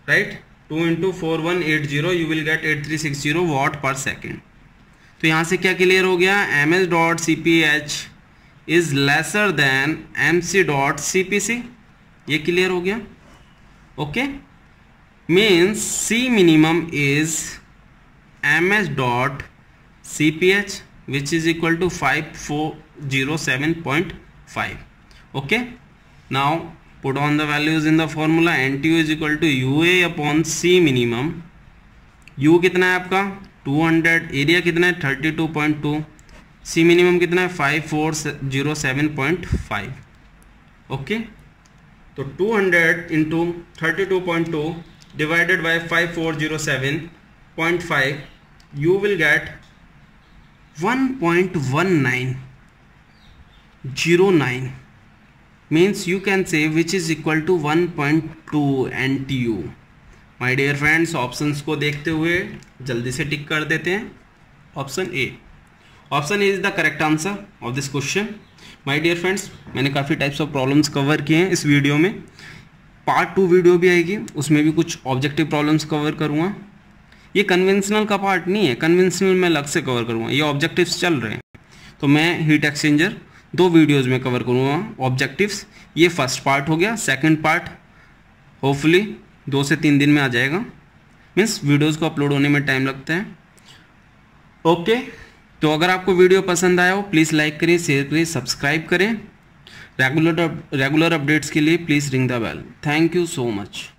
right. 2 × 4180 you will gate 8360 वाट पर सेकेंड. तो यहाँ से क्या क्लियर हो गया, MS डॉट CPH is lesser then MC dot CPC. ये क्लियर हो गया. Okay, means C minimum is MS डॉट CPH which is equal to 5407.5. okay, now put on the values in the formula. NTU is equal to UA/C minimum. U कितना है आपका 200, area कितना है 32.2, C minimum कितना है 5407.5. ओके, तो 200 × 32.2 divided by 5407.5 you will get 1.1909, means you can say which is equal to 1.2 NTU. My dear friends, options को देखते हुए जल्दी से टिक कर देते हैं. Option A is the correct answer of this question. My dear friends, मैंने काफ़ी टाइप्स ऑफ प्रॉब्लम्स कवर किए हैं इस वीडियो में. पार्ट 2 वीडियो भी आएगी, उसमें भी कुछ ऑब्जेक्टिव प्रॉब्लम्स कवर करूँगा. ये कन्वेंशनल का पार्ट नहीं है, कन्वेंशनल मैं अलग से कवर करूँगा. ये ऑब्जेक्टिव्स चल रहे हैं, तो मैं हीट एक्सचेंजर 2 वीडियोज़ में कवर करूँगा ऑब्जेक्टिव्स. ये फर्स्ट पार्ट हो गया. सेकंड पार्ट होपफुली 2 से 3 दिन में आ जाएगा, मीन्स वीडियोज़ को अपलोड होने में टाइम लगता है. ओके, तो अगर आपको वीडियो पसंद आया हो प्लीज़ लाइक करें, शेयर करें, सब्सक्राइब करें. रेगुलर अपडेट्स के लिए please ring the bell. Thank you so much.